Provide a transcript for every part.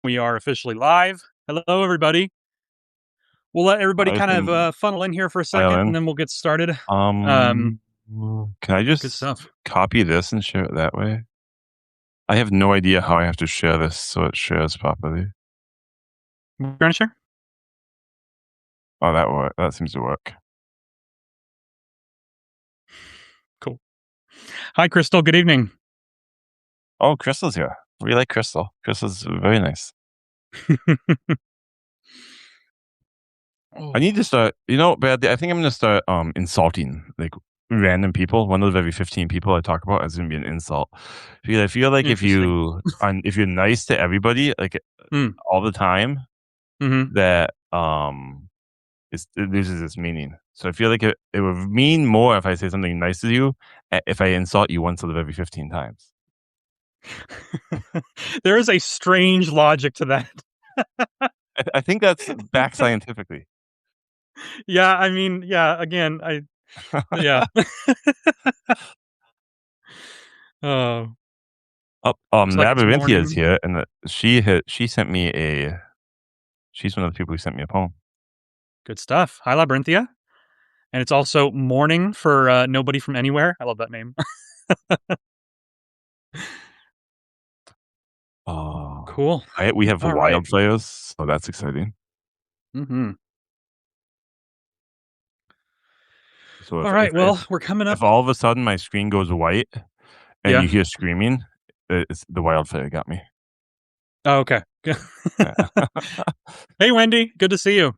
We are officially live. Hello, everybody. We'll let everybody I kind think of funnel in here for a second, and Island. then we'll get started. Um, can I Good just stuff. copy this and share it that way? I have no idea how I have to share this so it shares properly. Furniture? Oh, that seems to work. Cool. Hi, Crystal. Good evening. Oh, Crystal's here. We like Crystal. Crystal's very nice. I need to start, Brad, I think I'm going to start insulting like random people. One of every 15 people I talk about is going to be an insult. Because I feel like Interesting. if you're nice to everybody like Mm. all the time, Mm-hmm. that it loses its meaning. So I feel like it would mean more if I say something nice to you, if I insult you once out of every 15 times. There is a strange logic to that. I think that's back scientifically. Yeah, I mean, yeah, again, yeah. Oh, looks like it's Labyrinthia is morning. here, and she sent me she's one of the people who sent me a poem. Good stuff. Hi, Labyrinthia. And it's also morning for Nobody from Anywhere. I love that name. Oh, Cool. we have All right. wildfires, so that's exciting. Mm-hmm. So All right. Well, we're coming if up. all of a sudden my screen goes white and Yeah. you hear screaming, it's the wildfire got me. Oh, okay. Hey, Wendy. Good to see you.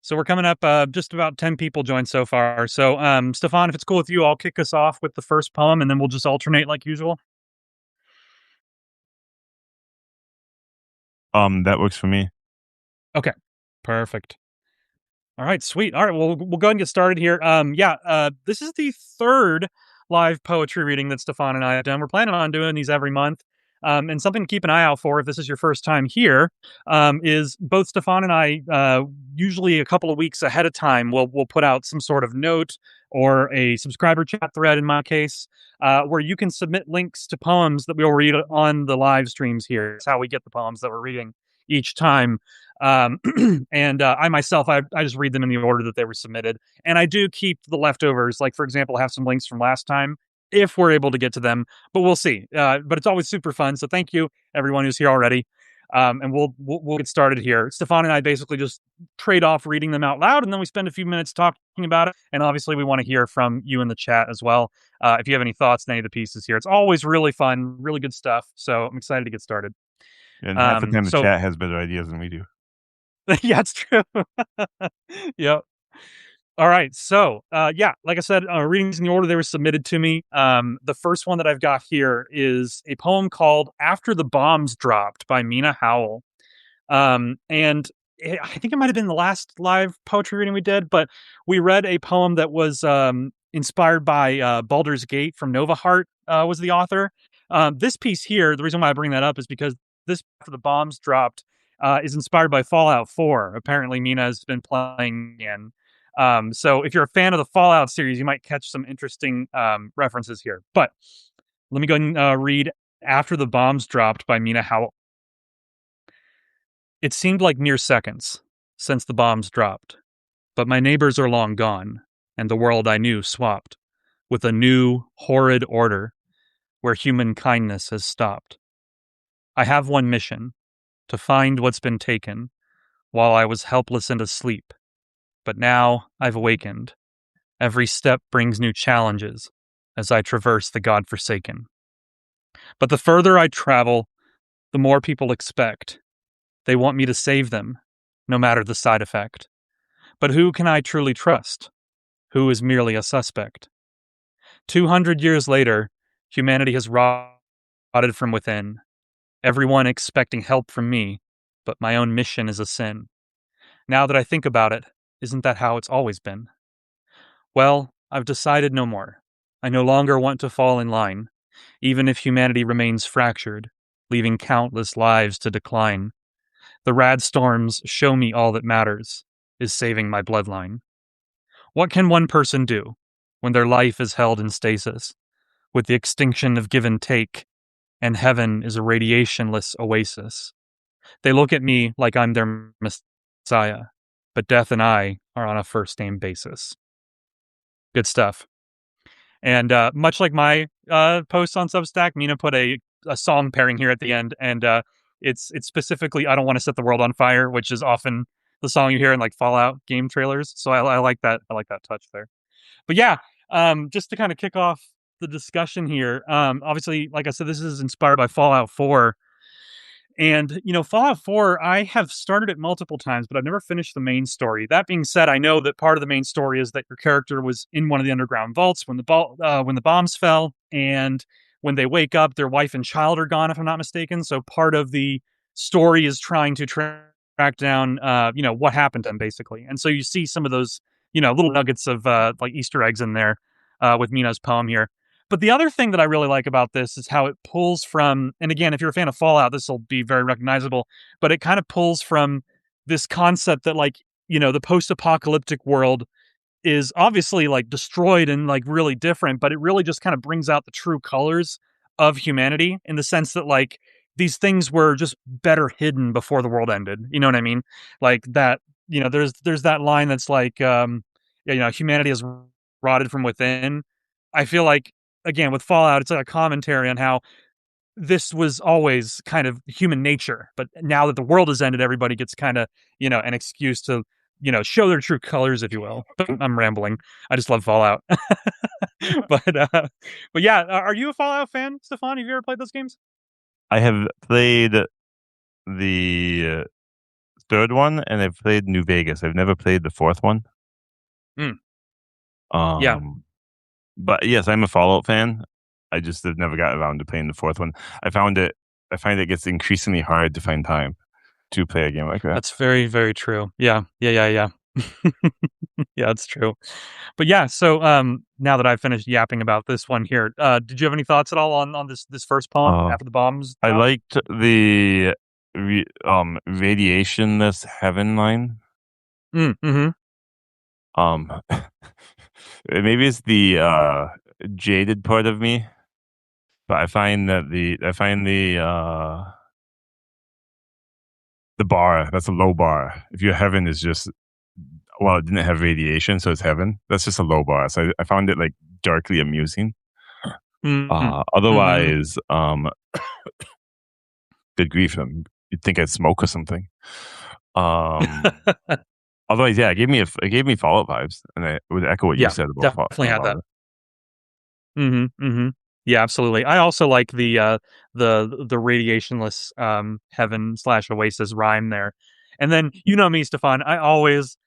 So we're coming up. Just about 10 people joined so far. So, Stefan, if it's cool with you, I'll kick us off with the first poem, and then we'll just alternate like usual. That works for me. Okay. Perfect. All right. Sweet. All right. Well, we'll go ahead and get started here. Yeah. This is the third live poetry reading that Stefan and I have done. We're planning on doing these every month. And something to keep an eye out for if this is your first time here is both Stefan and I, usually a couple of weeks ahead of time, we'll put out some sort of note or a subscriber chat thread in my case, where you can submit links to poems that we'll read on the live streams here. It's how we get the poems that we're reading each time. Um, and I myself, I just read them in the order that they were submitted. And I do keep the leftovers. Like, for example, I have some links from last time if we're able to get to them, but we'll see. But it's always super fun. So thank you, everyone who's here already. And we'll get started here. Stefan and I basically just trade off reading them out loud, and then we spend a few minutes talking about it. And obviously, we want to hear from you in the chat as well. If you have any thoughts on any of the pieces here, it's always really fun, really good stuff. So I'm excited to get started. And half the time the So chat has better ideas than we do. yeah, it's true. Yep. All right. So, yeah, like I said, readings in the order they were submitted to me. The first one that I've got here is a poem called "After the Bombs Dropped" by Mina Howell. And I think it might have been the last live poetry reading we did, but we read a poem that was inspired by Baldur's Gate from Nova Heart, was the author. This piece here, the reason why I bring that up is because this "After the Bombs Dropped" is inspired by Fallout 4. Apparently, Mina has been playing in. So if you're a fan of the Fallout series, you might catch some interesting references here. But let me go and read "After the Bombs Dropped" by Mina Howell. It seemed like mere seconds since the bombs dropped, but my neighbors are long gone, and the world I knew swapped with a new, horrid order where human kindness has stopped. I have one mission: to find what's been taken while I was helpless and asleep. But now I've awakened. Every step brings new challenges as I traverse the God-forsaken. But the further I travel, the more people expect. They want me to save them, no matter the side effect. But who can I truly trust? Who is merely a suspect? 200 years later, humanity has rotted from within, everyone expecting help from me, but my own mission is a sin. Now that I think about it, isn't that how it's always been? Well, I've decided no more. I no longer want to fall in line, even if humanity remains fractured, leaving countless lives to decline. The rad storms show me all that matters is saving my bloodline. What can one person do when their life is held in stasis? With the extinction of give and take, and heaven is a radiationless oasis. They look at me like I'm their messiah, but death and I are on a first name basis. Good stuff. And much like my post on Substack, Mina put a song pairing here at the end, and it's specifically "I Don't Want to Set the World on Fire," which is often the song you hear in like Fallout game trailers. So I like that. I like that touch there. But yeah, just to kind of kick off the discussion here, obviously, like I said, this is inspired by Fallout 4. And, Fallout 4, I have started it multiple times, but I've never finished the main story. That being said, I know that part of the main story is that your character was in one of the underground vaults when the bombs fell, and when they wake up, their wife and child are gone, if I'm not mistaken. So part of the story is trying to track down, what happened to them, basically. And so you see some of those, little nuggets of like Easter eggs in there with Mina's poem here. But the other thing that I really like about this is how it pulls from, and again, if you're a fan of Fallout, this will be very recognizable, but it kind of pulls from this concept that, like, the post apocalyptic world is obviously like destroyed and like really different, but it really just kind of brings out the true colors of humanity in the sense that, like, these things were just better hidden before the world ended. You know what I mean? Like that, there's that line that's like, humanity is rotted from within. I feel like, again, with Fallout, it's like a commentary on how this was always kind of human nature, but now that the world has ended, everybody gets kind of, an excuse to, show their true colors, if you will. But I'm rambling. I just love Fallout. But yeah, are you a Fallout fan, Stefan? Have you ever played those games? I have played the third one, and I've played New Vegas. I've never played the fourth one. Mm. Um, Yeah. But yes, I'm a Fallout fan. I just have never got around to playing the fourth one. I find it gets increasingly hard to find time to play a game like that. That's very, very true. Yeah. Yeah, it's true. But yeah, so now that I've finished yapping about this one here, did you have any thoughts at all on this first poem after the bombs I dropped? liked the radiationless heaven line. Mm-hmm. Maybe it's the jaded part of me, but I find the bar, that's a low bar. If your heaven is just, well, it didn't have radiation, so it's heaven. That's just a low bar. So I found it like darkly amusing. Mm-hmm. Otherwise, good grief, you'd think I'd smoke or something. Otherwise, yeah, it gave me Fallout vibes, and it would echo what you said about definitely had that. it. Mm-hmm. Yeah, absolutely. I also like the radiationless heaven / oasis rhyme there. And then, me, Stefan, I always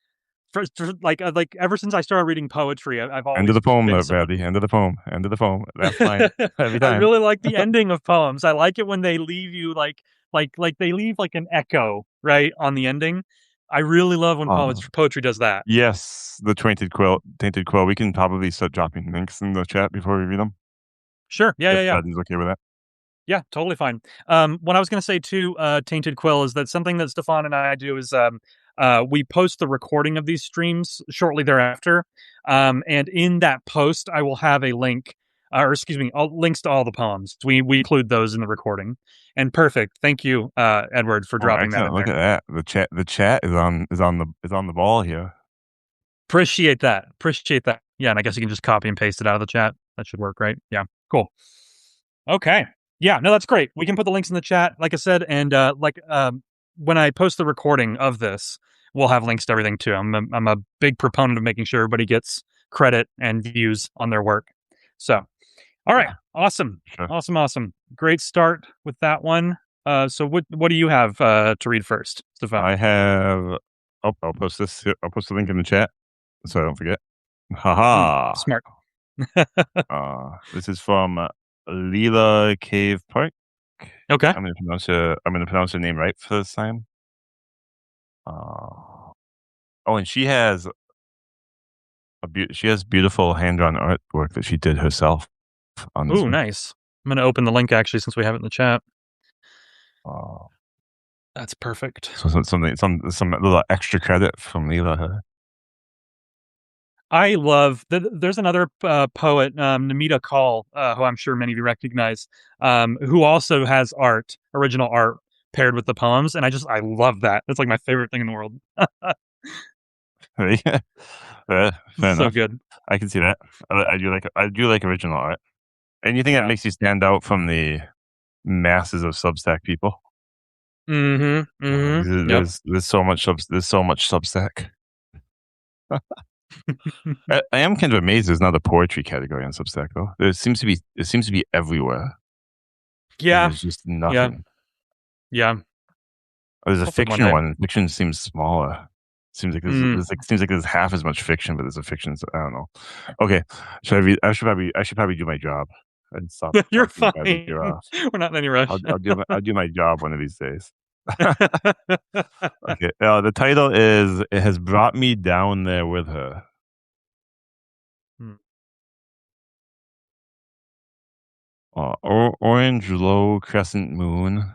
like ever since I started reading poetry, I've End of always the poem, been Brady. End of the poem. End of the poem. That's fine. Every I time. really like the ending of poems. I like it when they leave you like they leave like an echo, right, on the ending. I really love when poetry does that. Yes, the Tainted Quill. We can probably start dropping links in the chat before we read them. Sure. Yeah. If Brady's okay with that. Yeah, totally fine. What I was going to say too, Tainted Quill, is that something that Stefan and I do is we post the recording of these streams shortly thereafter. And in that post, I will have a link, or excuse me, links to all the poems. We include those in the recording. And perfect. Thank you, Edward, for dropping that in Look there. at that. The chat is on the ball here. Appreciate that. Yeah, and I guess you can just copy and paste it out of the chat. That should work, right? Yeah, cool. Okay. Yeah, no, that's great. We can put the links in the chat, like I said, and when I post the recording of this, we'll have links to everything too. I'm a big proponent of making sure everybody gets credit and views on their work. So, all right, awesome, Sure. awesome, great start with that one. So what do you have to read first, Stefan? I have. Oh, I'll post this. I'll post the link in the chat so I don't forget. Haha. Smart. This is from Leela Cave Park. Okay. I'm gonna pronounce her name right for this time. And she has beautiful hand-drawn artwork that she did herself on this. Ooh, nice. I'm gonna open the link actually since we have it in the chat. That's perfect. So some little extra credit from Leela. I love. There's another poet, Namita Kaul, who I'm sure many of you recognize, who also has original art paired with the poems, and I love that. That's like my favorite thing in the world. Yeah. Fair So enough. good. I can see that. I do like original art. Anything that Yeah. makes you stand out from the masses of Substack people. Mm-hmm. Mm-hmm. Yep. There's so much Substack. I am kind of amazed there's not a poetry category on Substack though. It seems to be everywhere, and Yeah. there's just Yeah. nothing. Yeah. There's a Hopefully one fiction day. one. Fiction seems smaller. Mm. Seems like there's half as much fiction, but there's a fiction. So I don't know. Okay, should I read? I should probably do my job and stop You're talking about fine. your. We're not in any I'll rush. do my job one of these days. Okay. The title is "It Has Brought Me Down There with Her." Hmm. Orange low crescent moon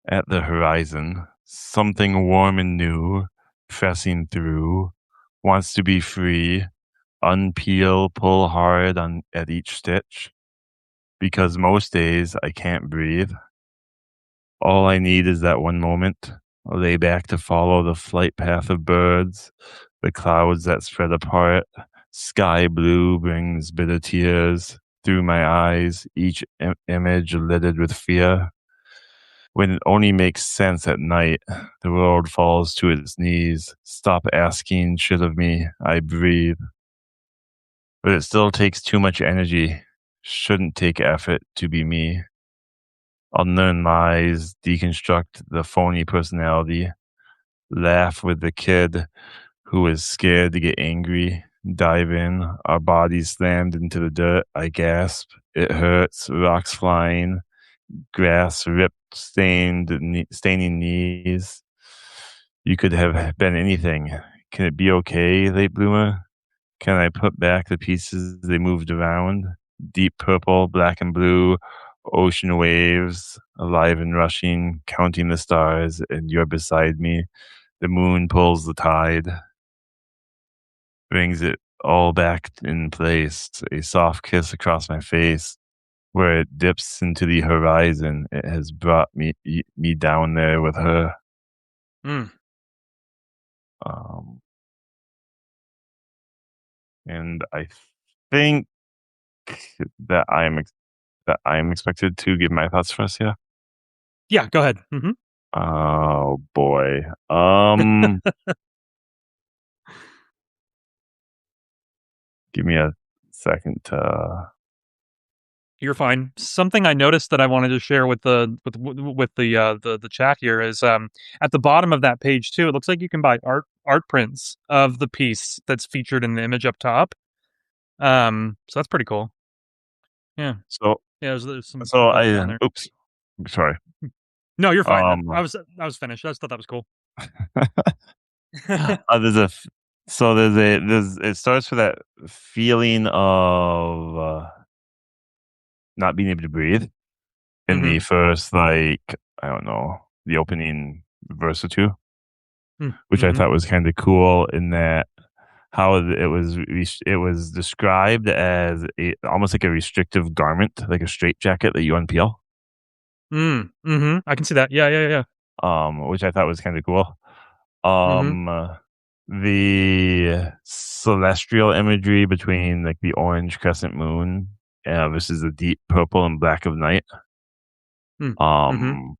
at the horizon. Something warm and new pressing through. Wants to be free. Unpeel, pull hard on at each stitch. Because most days I can't breathe. All I need is that one moment. Lay back to follow the flight path of birds, the clouds that spread apart. Sky blue brings bitter tears through my eyes, each image lidded with fear. When it only makes sense at night, the world falls to its knees. Stop asking shit of me. I breathe. But it still takes too much energy. Shouldn't take effort to be me. Unlearn lies, deconstruct the phony personality, laugh with the kid who is scared to get angry, dive in, our bodies slammed into the dirt. I gasp. It hurts, rocks flying, grass ripped, staining knees. You could have been anything. Can it be okay, late bloomer? Can I put back the pieces they moved around? Deep purple, black and blue, ocean waves, alive and rushing, counting the stars, and you're beside me. The moon pulls the tide, brings it all back in place. A soft kiss across my face, where it dips into the horizon. It has brought me down there with her. Mm. Um, and I think that I'm expected to give my thoughts first. Yeah. Yeah. Go ahead. Mm-hmm. Oh boy. Give me a second to. You're fine. Something I noticed that I wanted to share with the chat here is at the bottom of that page too. It looks like you can buy art prints of the piece that's featured in the image up top. So that's pretty cool. Yeah, So yeah. There's some so photos down there. oops, sorry. No, you're fine. Um, I was finished. I just thought that was cool. there's a f- so there's it starts with that feeling of not being able to breathe in Mm-hmm. the first, like, I don't know, the opening verse or two, which I Mm-hmm. thought was kind of cool in that how it was described as almost like a restrictive garment, like a straitjacket that you unpeel, Mm-hmm. I can see that. Yeah, yeah, yeah. which I thought was kind of cool. Mm-hmm. The celestial imagery between like the orange crescent moon versus the deep purple and black of night. Mm-hmm. Um,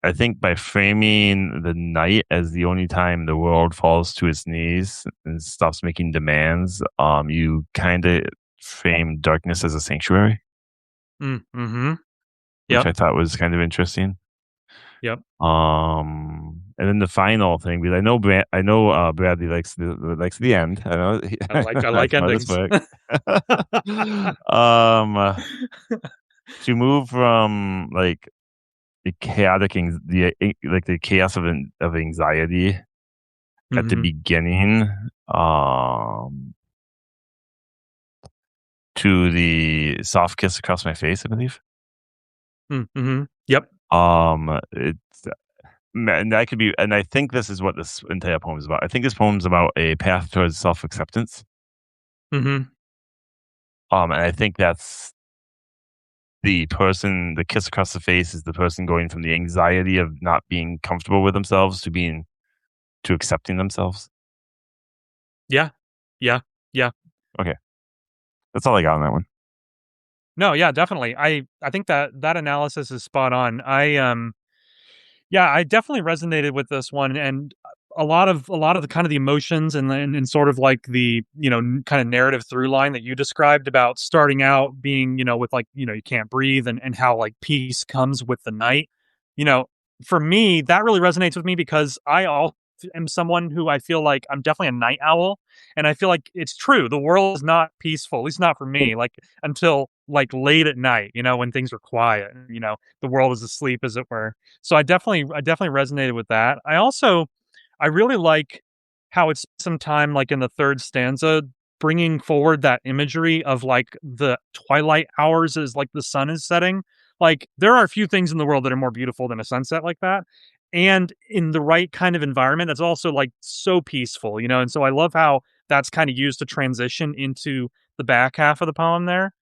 I think by framing the night as the only time the world falls to its knees and stops making demands, you kind of frame darkness as a sanctuary, Mm-hmm. which Yep. I thought was kind of interesting. Yep. And then the final thing, because I know Bradley likes the end. I know I like that's how this endings. works. um, to move from like the the chaos of anxiety at the Mm-hmm. beginning, to the soft kiss across my face, I believe. Mm-hmm. Yep. It's and that could be, and I think this is what this entire poem is about. I think this poem is about a path towards self acceptance. Mm-hmm. And I think that's the kiss across the face is the person going from the anxiety of not being comfortable with themselves to accepting themselves. Yeah. Yeah. Yeah. Okay. That's all I got on that one. No, yeah, definitely. I think that that analysis is spot on. Yeah, I definitely resonated with this one, and a lot of the kind of the emotions and sort of like the kind of narrative through line that you described about starting out being with like you can't breathe and how like peace comes with the night. You know, for me that really resonates with me because I all am someone who I feel like I'm definitely a night owl, and I feel like it's true. The world is not peaceful, at least not for me. Like until like late at night, when things are quiet, the world is asleep, as it were. So I definitely resonated with that. I really like how it's some time like in the third stanza bringing forward that imagery of like the twilight hours as like the sun is setting. Like there are a few things in the world that are more beautiful than a sunset like that. And in the right kind of environment that's also like so peaceful, And so I love how that's kind of used to transition into the back half of the poem there.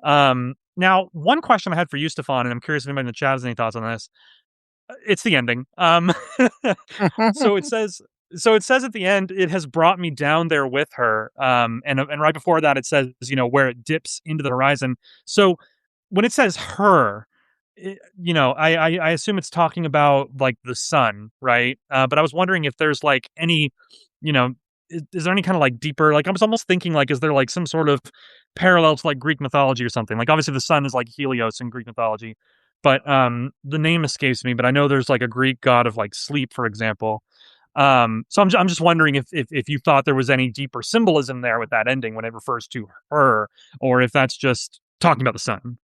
Now, one question I had for you, Stefan, and I'm curious if anybody in the chat has any thoughts on this. It's the ending. So it says so it says at the end, it has brought me down there with her. And right before that, it says, where it dips into the horizon. So when it says her, I assume it's talking about like the sun, right? But I was wondering if there's like any, you know, is there any kind of like deeper, like I was almost thinking like, is there like some sort of parallel to like Greek mythology or something? Like obviously the sun is like Helios in Greek mythology, but the name escapes me. But I know there's like a Greek god of like sleep, for example. So I'm just wondering if you thought there was any deeper symbolism there with that ending when it refers to her, or if that's just talking about the sun.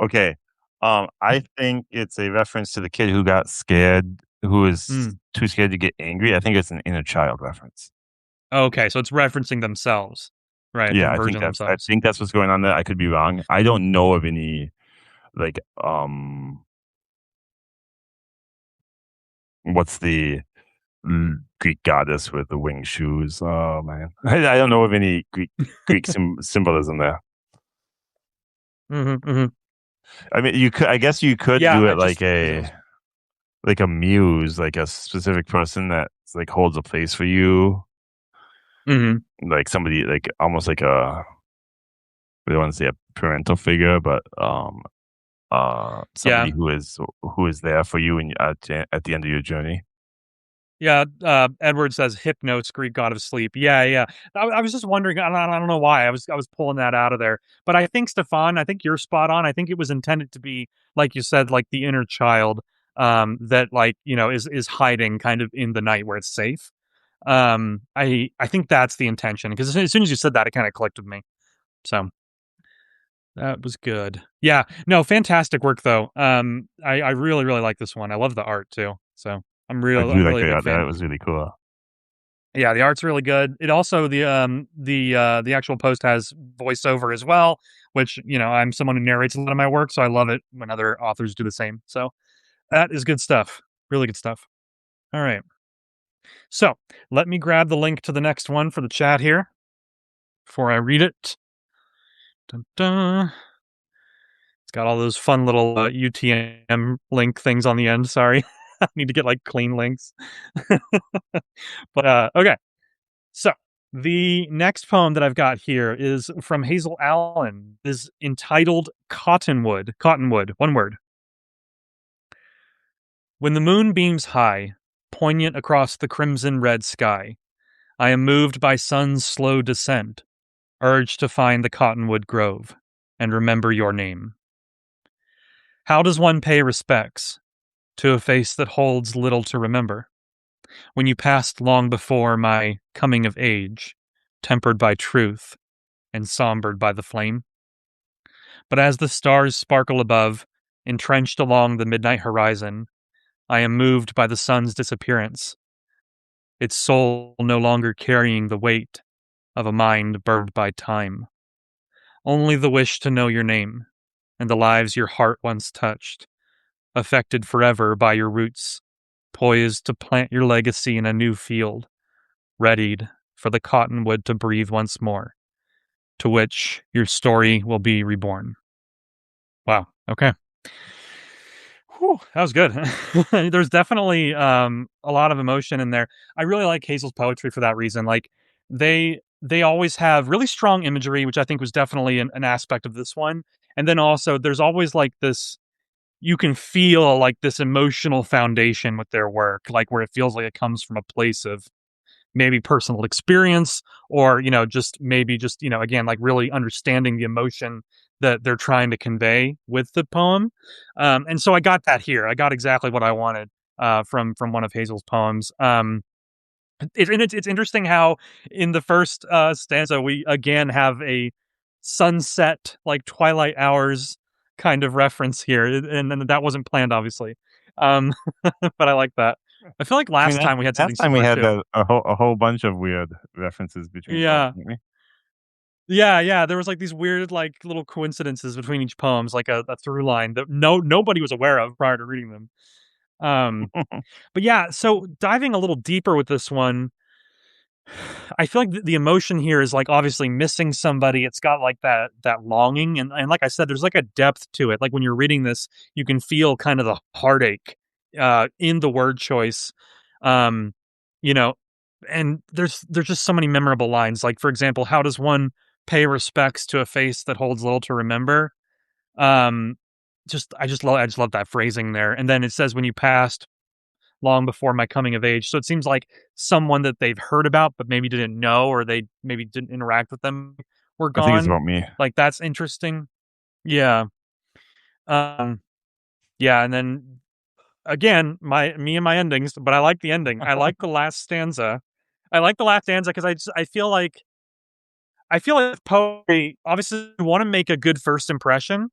Okay. I think it's a reference to the kid who got scared, who is Mm. too scared to get angry. I think it's an inner child reference. Okay, so it's referencing themselves, right? Yeah, Different version of I themselves. think that's what's going on there. I could be wrong. I don't know of any like what's the Greek goddess with the winged shoes? Oh man, I don't know of any Greek symbolism there. Hmm, hmm. I mean, you could. I guess you could Yeah, do I it just because it was. like a muse, like a specific person that like holds a place for you, Hmm. like somebody like almost like a I don't want to say a parental figure, but somebody Yeah, who is there for you and at the end of your journey. yeah. Edward says Hypnos, Greek god of sleep. Yeah, yeah. I was just wondering. I don't know why I was pulling that out of there, but I think Stefan, I think you're spot on. I think it was intended to be like you said, like the inner child, that like is hiding kind of in the night where it's safe. I think that's the intention because as soon as you said that, it kind of clicked with me. So that was good. Yeah, no, fantastic work though. I really really like this one. I love the art too. So I I'm do like really a big that. That fan. was really cool. Yeah, the art's really good. It also the actual post has voiceover as well, which I'm someone who narrates a lot of my work, so I love it when other authors do the same. So that is good stuff. Really good stuff. All right. So let me grab the link to the next one for the chat here before I read it. Dun, dun. It's got all those fun little UTM link things on the end. Sorry. I need to get like clean links. But okay. So the next poem that I've got here is from Hazel Allen, is entitled Cottonwood. Cottonwood, one word. When the moon beams high, poignant across the crimson red sky, I am moved by sun's slow descent, urged to find the cottonwood grove and remember your name. How does one pay respects to a face that holds little to remember? When you passed long before my coming of age, tempered by truth and sombred by the flame. But as the stars sparkle above, entrenched along the midnight horizon, I am moved by the sun's disappearance, its soul no longer carrying the weight of a mind burned by time. Only the wish to know your name and the lives your heart once touched, affected forever by your roots, poised to plant your legacy in a new field, readied for the cottonwood to breathe once more to which your story will be reborn. Wow. Okay. Whew, that was good. There's definitely a lot of emotion in there. I really like Hazel's poetry for that reason. Like they always have really strong imagery, which I think was definitely an aspect of this one. And then also there's always like this, you can feel like this emotional foundation with their work, like where it feels like it comes from a place of maybe personal experience, or just maybe just again, like really understanding the emotion that they're trying to convey with the poem. And so I got that here. I got exactly what I wanted from one of Hazel's poems. It's interesting how in the first stanza we again have a sunset, like twilight hours kind of reference here, and that wasn't planned, obviously. um but I like that. I feel like I mean, last time we had something last time we similar had too. a whole bunch of weird references between poems, Yeah. didn't we? Yeah, there was, like, these weird, like, little coincidences between each poems, like a through line that nobody was aware of prior to reading them. Um, but yeah, so diving a little deeper with this one, I feel like the emotion here is, like, obviously missing somebody. It's got, like, that longing, and like I said, there's, like, a depth to it. Like, when you're reading this, you can feel kind of the heartache, in the word choice. Um, you know, and there's just so many memorable lines. Like, for example, how does one pay respects to a face that holds little to remember? Um, I just love that phrasing there. And then it says, when you passed long before my coming of age. So it seems like someone that they've heard about but maybe didn't know, or they maybe didn't interact with them, were I think it's gone. about me. Like, that's interesting. Yeah. Um, yeah, and then again, me and my endings, but I like the ending. I like the last stanza. I like the last stanza because I feel like poetry, obviously, you want to make a good first impression,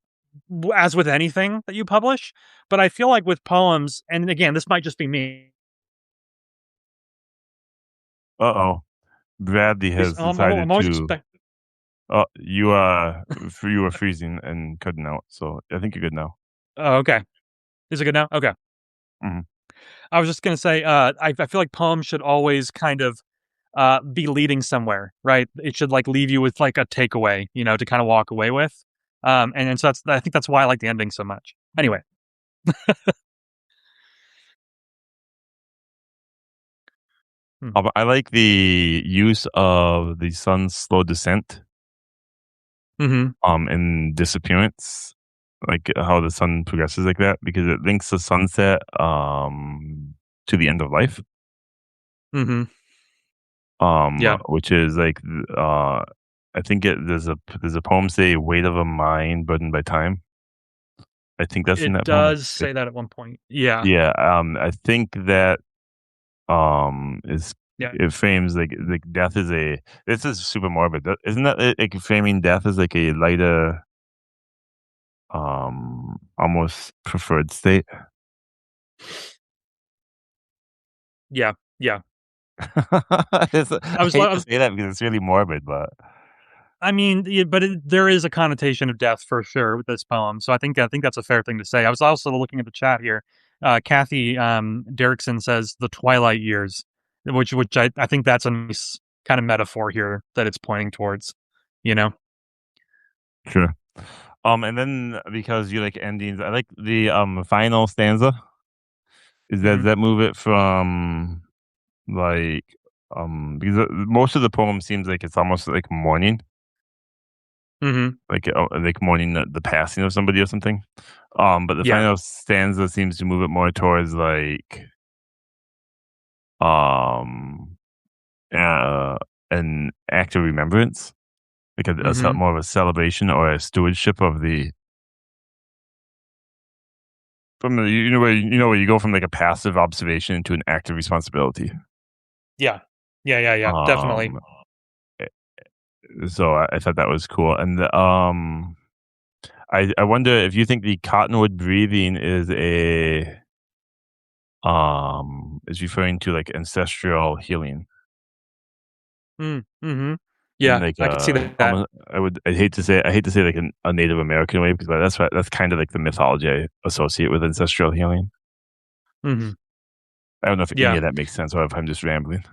as with anything that you publish. But I feel like with poems, and again, this might just be me. Uh-oh. Bradley has I'm decided always to expect. you were freezing and cutting out, so I think you're good now. Oh, okay. Is it good now? Okay. Mhm. I was just gonna say, I feel like poems should always kind of be leading somewhere, right? It should like leave you with like a takeaway, to kind of walk away with. And so I think that's why I like the ending so much. Anyway. Hmm. But I like the use of the sun's slow descent, Mm-hmm. in disappearance, like how the sun progresses like that, because it links the sunset, to the end of life, Mm-hmm. Yeah. which is like, I think there's a poem say "Weight of a mind burdened by time." I think that's in It that poem. does say that at one point. Yeah. Yeah, I think that is Yeah. it frames like death is a this is super morbid. Isn't that like framing death as like a lighter, almost preferred state? Yeah. Yeah. I hate to say that because it's really morbid, but I mean, yeah, but there is a connotation of death for sure with this poem. So I think that's a fair thing to say. I was also looking at the chat here. Kathy Derrickson says the twilight years, which I think that's a nice kind of metaphor here that it's pointing towards. You know. sure. And then because you like endings, I like the final stanza. Is Hmm. that move it from like because most of the poem seems like it's almost like mourning, Hmm. like mourning the passing of somebody or something. But the Yeah. final stanza seems to move it more towards like um uh an act of remembrance, like Hmm. more of a celebration or a stewardship of the from the where you go from like a passive observation to an active responsibility. Yeah. Yeah. Definitely. Um, eh, so I thought that was cool, and I wonder if you think the cottonwood breathing is referring to like ancestral healing. Mm-hmm. In Yeah, like I could see that. I hate to say like a Native American way, because that's kind of like the mythology I associate with ancestral healing. Hmm. I don't know if any Yeah. of that makes sense or if I'm just rambling.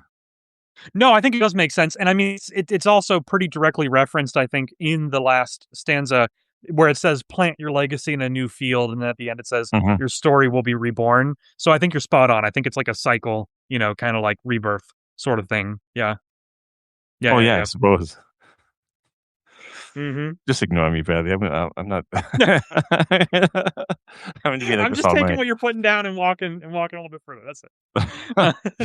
No, I think it does make sense, and I mean, it's also pretty directly referenced, I think, in the last stanza where it says, "Plant your legacy in a new field," and then at the end it says, Mhm. "Your story will be reborn." So I think you're spot on. I think it's like a cycle, kind of like rebirth sort of thing. Yeah. Yeah, Oh, yeah, yeah, I yeah. suppose. Mhm. Just ignore me, Bradley. I'm not having to be like I'm this just all taking night. what you're putting down and walking a little bit further. That's it.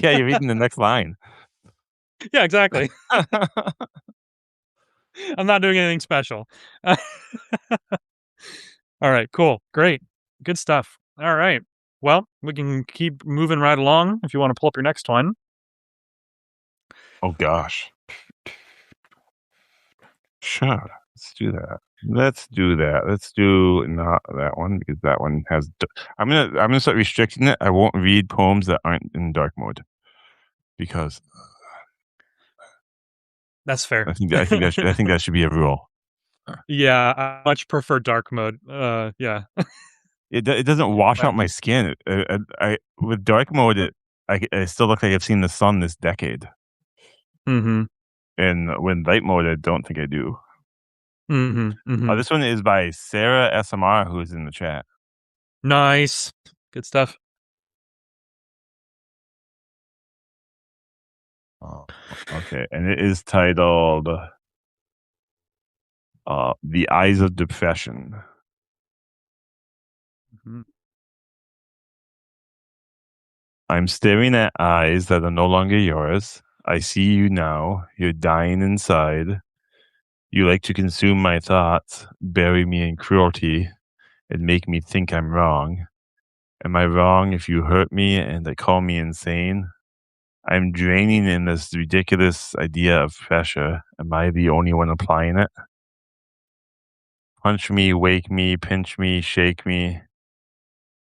Yeah, you're reading the next line. Yeah, exactly. I'm not doing anything special. All right, cool. Great. Good stuff. All right. Well, we can keep moving right along if you want to pull up your next one. Oh, gosh. Sure. Let's do that. Let's do that. Let's do not that one because that one has. I'm gonna start restricting it. I won't read poems that aren't in dark mode because That's fair. I think that should be a rule. Yeah, I much prefer dark mode. Yeah. It doesn't wash But out my skin. I with dark mode, I still look like I've seen the sun this decade, mhm. and when light mode, I don't think I do. Mhm. Mhm. This one is by Sarah SMR, who is in the chat. Nice. Good stuff. Oh, okay, and it is titled "The Eyes of Depression." Mhm. I'm staring at eyes that are no longer yours. I see you now. You're dying inside. You like to consume my thoughts, bury me in cruelty, and make me think I'm wrong. Am I wrong if you hurt me and they call me insane? I'm draining in this ridiculous idea of pressure. Am I the only one applying it? Punch me, wake me, pinch me, shake me.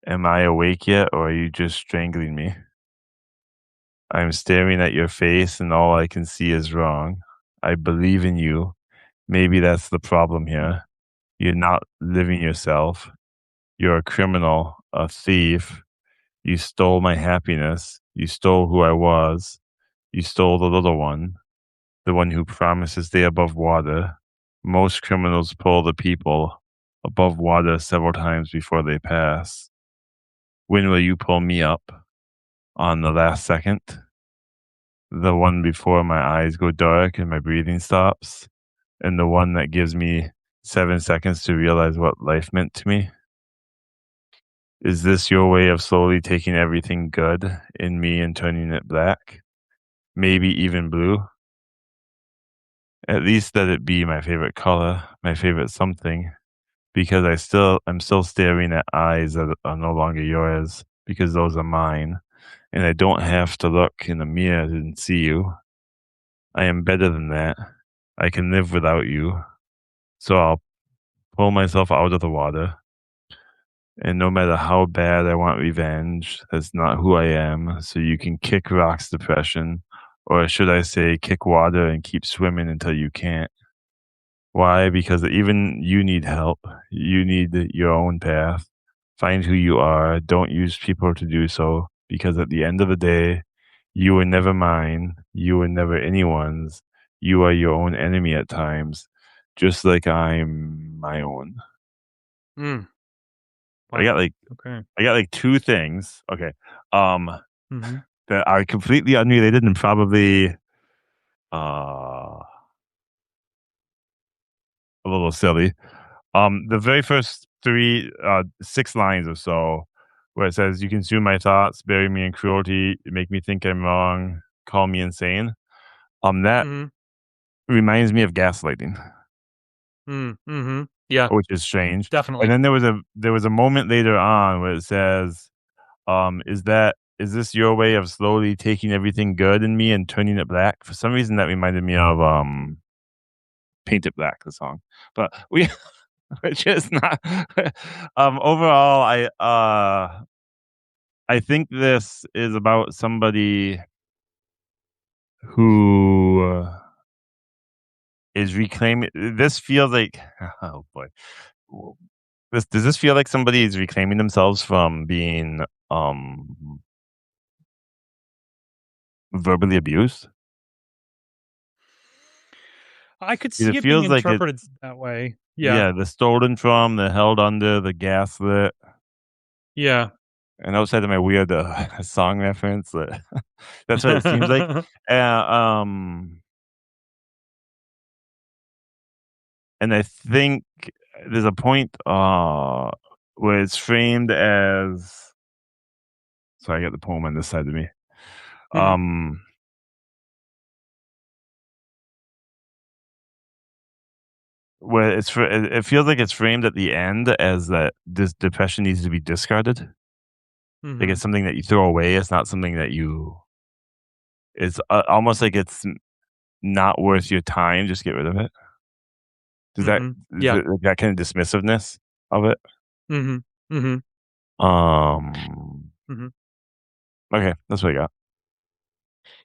Am I awake yet, or are you just strangling me? I'm staring at your face, and all I can see is wrong. I believe in you. Maybe that's the problem here. You're not living yourself. You're a criminal, a thief. You stole my happiness. You stole who I was. You stole the little one, the one who promised to stay above water. Most criminals pull the people above water several times before they pass. When will you pull me up? On the last second? The one before my eyes go dark and my breathing stops? And the one that gives me 7 seconds to realize what life meant to me? Is this your way of slowly taking everything good in me and turning it black? Maybe even blue? At least let it be my favorite color, my favorite something, because I'm still staring at eyes that are no longer yours, because those are mine, and I don't have to look in the mirror and see you. I am better than that. I can live without you. So I'll pull myself out of the water. And no matter how bad I want revenge, that's not who I am. So you can kick rocks, depression, or should I say, kick water and keep swimming until you can't. Why? Because even you need help. You need your own path. Find who you are. Don't use people to do so. Because at the end of the day, you were never mine. You were never anyone's. You are your own enemy at times, just like I'm my own. Mm. I got Wow. like Okay. I got like two things. Okay. Um Mhm. that are completely unrelated and probably uh a little silly. The very first three, 6 lines or so, where it says, "You consume my thoughts, bury me in cruelty, make me think I'm wrong, call me insane." That Mhm. reminds me of gaslighting, Mhm. Yeah, which is strange. And definitely. then there was a moment later on where it says, is this your way of slowly taking everything good in me and turning it black?" For some reason, that reminded me of "Paint It Black," the song. But we which is not overall, I think this is about somebody who is reclaiming this feels like oh boy. This does this feel like somebody is reclaiming themselves from being verbally abused? I could It see it being feels like it. interpreted that way. Yeah. Yeah, the stolen from, the held under, the gaslit, Yeah. and outside of my weird song reference, that's what it seems like. Uh, um, and I think there's a point where it's framed as. So I got the poem on this side of me. Mhm. Where it feels like it's framed at the end as that this depression needs to be discarded. Like Mhm. it's something that you throw away. It's not something that you. It's almost like it's not worth your time. Just get rid of it. Does that Mhm. is Yeah. it like that kind of dismissiveness of it? Mhm. Mhm. Um. Mhm. Okay, that's what I got.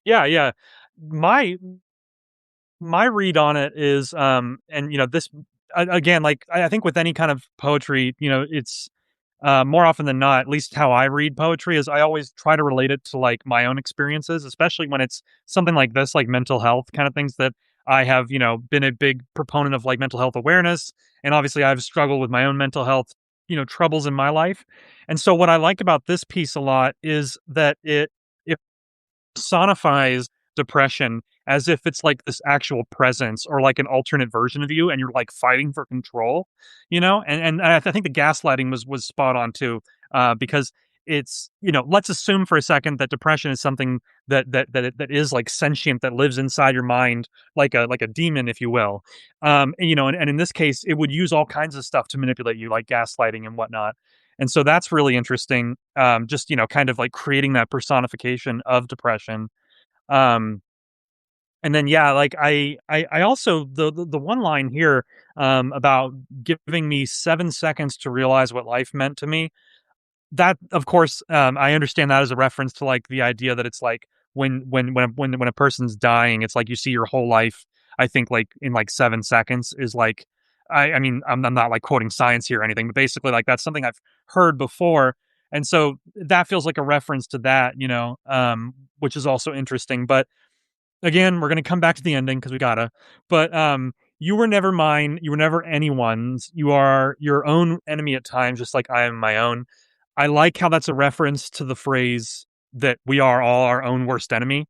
Yeah, yeah. My my read on it is, and this again, like I think with any kind of poetry, it's more often than not, at least how I read poetry is I always try to relate it to like my own experiences, especially when it's something like this, like mental health kind of things that I have, been a big proponent of like mental health awareness. And obviously I've struggled with my own mental health, troubles in my life. And so what I like about this piece a lot is that it personifies depression as if it's like this actual presence or like an alternate version of you and you're like fighting for control, and I think the gaslighting was spot on too, because it's, let's assume for a second that depression is something that is like sentient, that lives inside your mind like a demon, if you will. And in this case it would use all kinds of stuff to manipulate you, like gaslighting and whatnot. And so that's really interesting. Just, kind of like creating that personification of depression. Um, and then, yeah, like I also the one line here about giving me 7 seconds to realize what life meant to me. That, of course, I understand that as a reference to like the idea that it's like when a person's dying, it's like you see your whole life. I think like in like 7 seconds is like, I mean I'm not like quoting science here or anything, but basically like that's something I've heard before, and so that feels like a reference to that, which is also interesting. But again, we're gonna come back to the ending because we gotta. But you were never mine. You were never anyone's. You are your own enemy at times, just like I am my own. I like how that's a reference to the phrase that we are all our own worst enemy,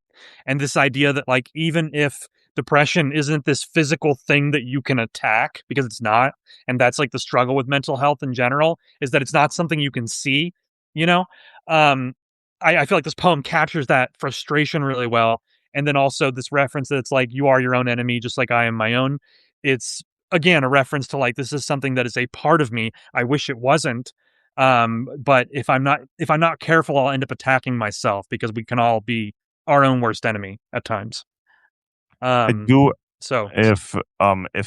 and this idea that like even if depression isn't this physical thing that you can attack, because it's not, and that's like the struggle with mental health in general, is that it's not something you can see. You know, um, I feel like this poem captures that frustration really well, and then also this reference that it's like you are your own enemy just like I am my own. It's again a reference to like this is something that is a part of me. I wish it wasn't. But if I'm not careful, I'll end up attacking myself because we can all be our own worst enemy at times. I Um do so if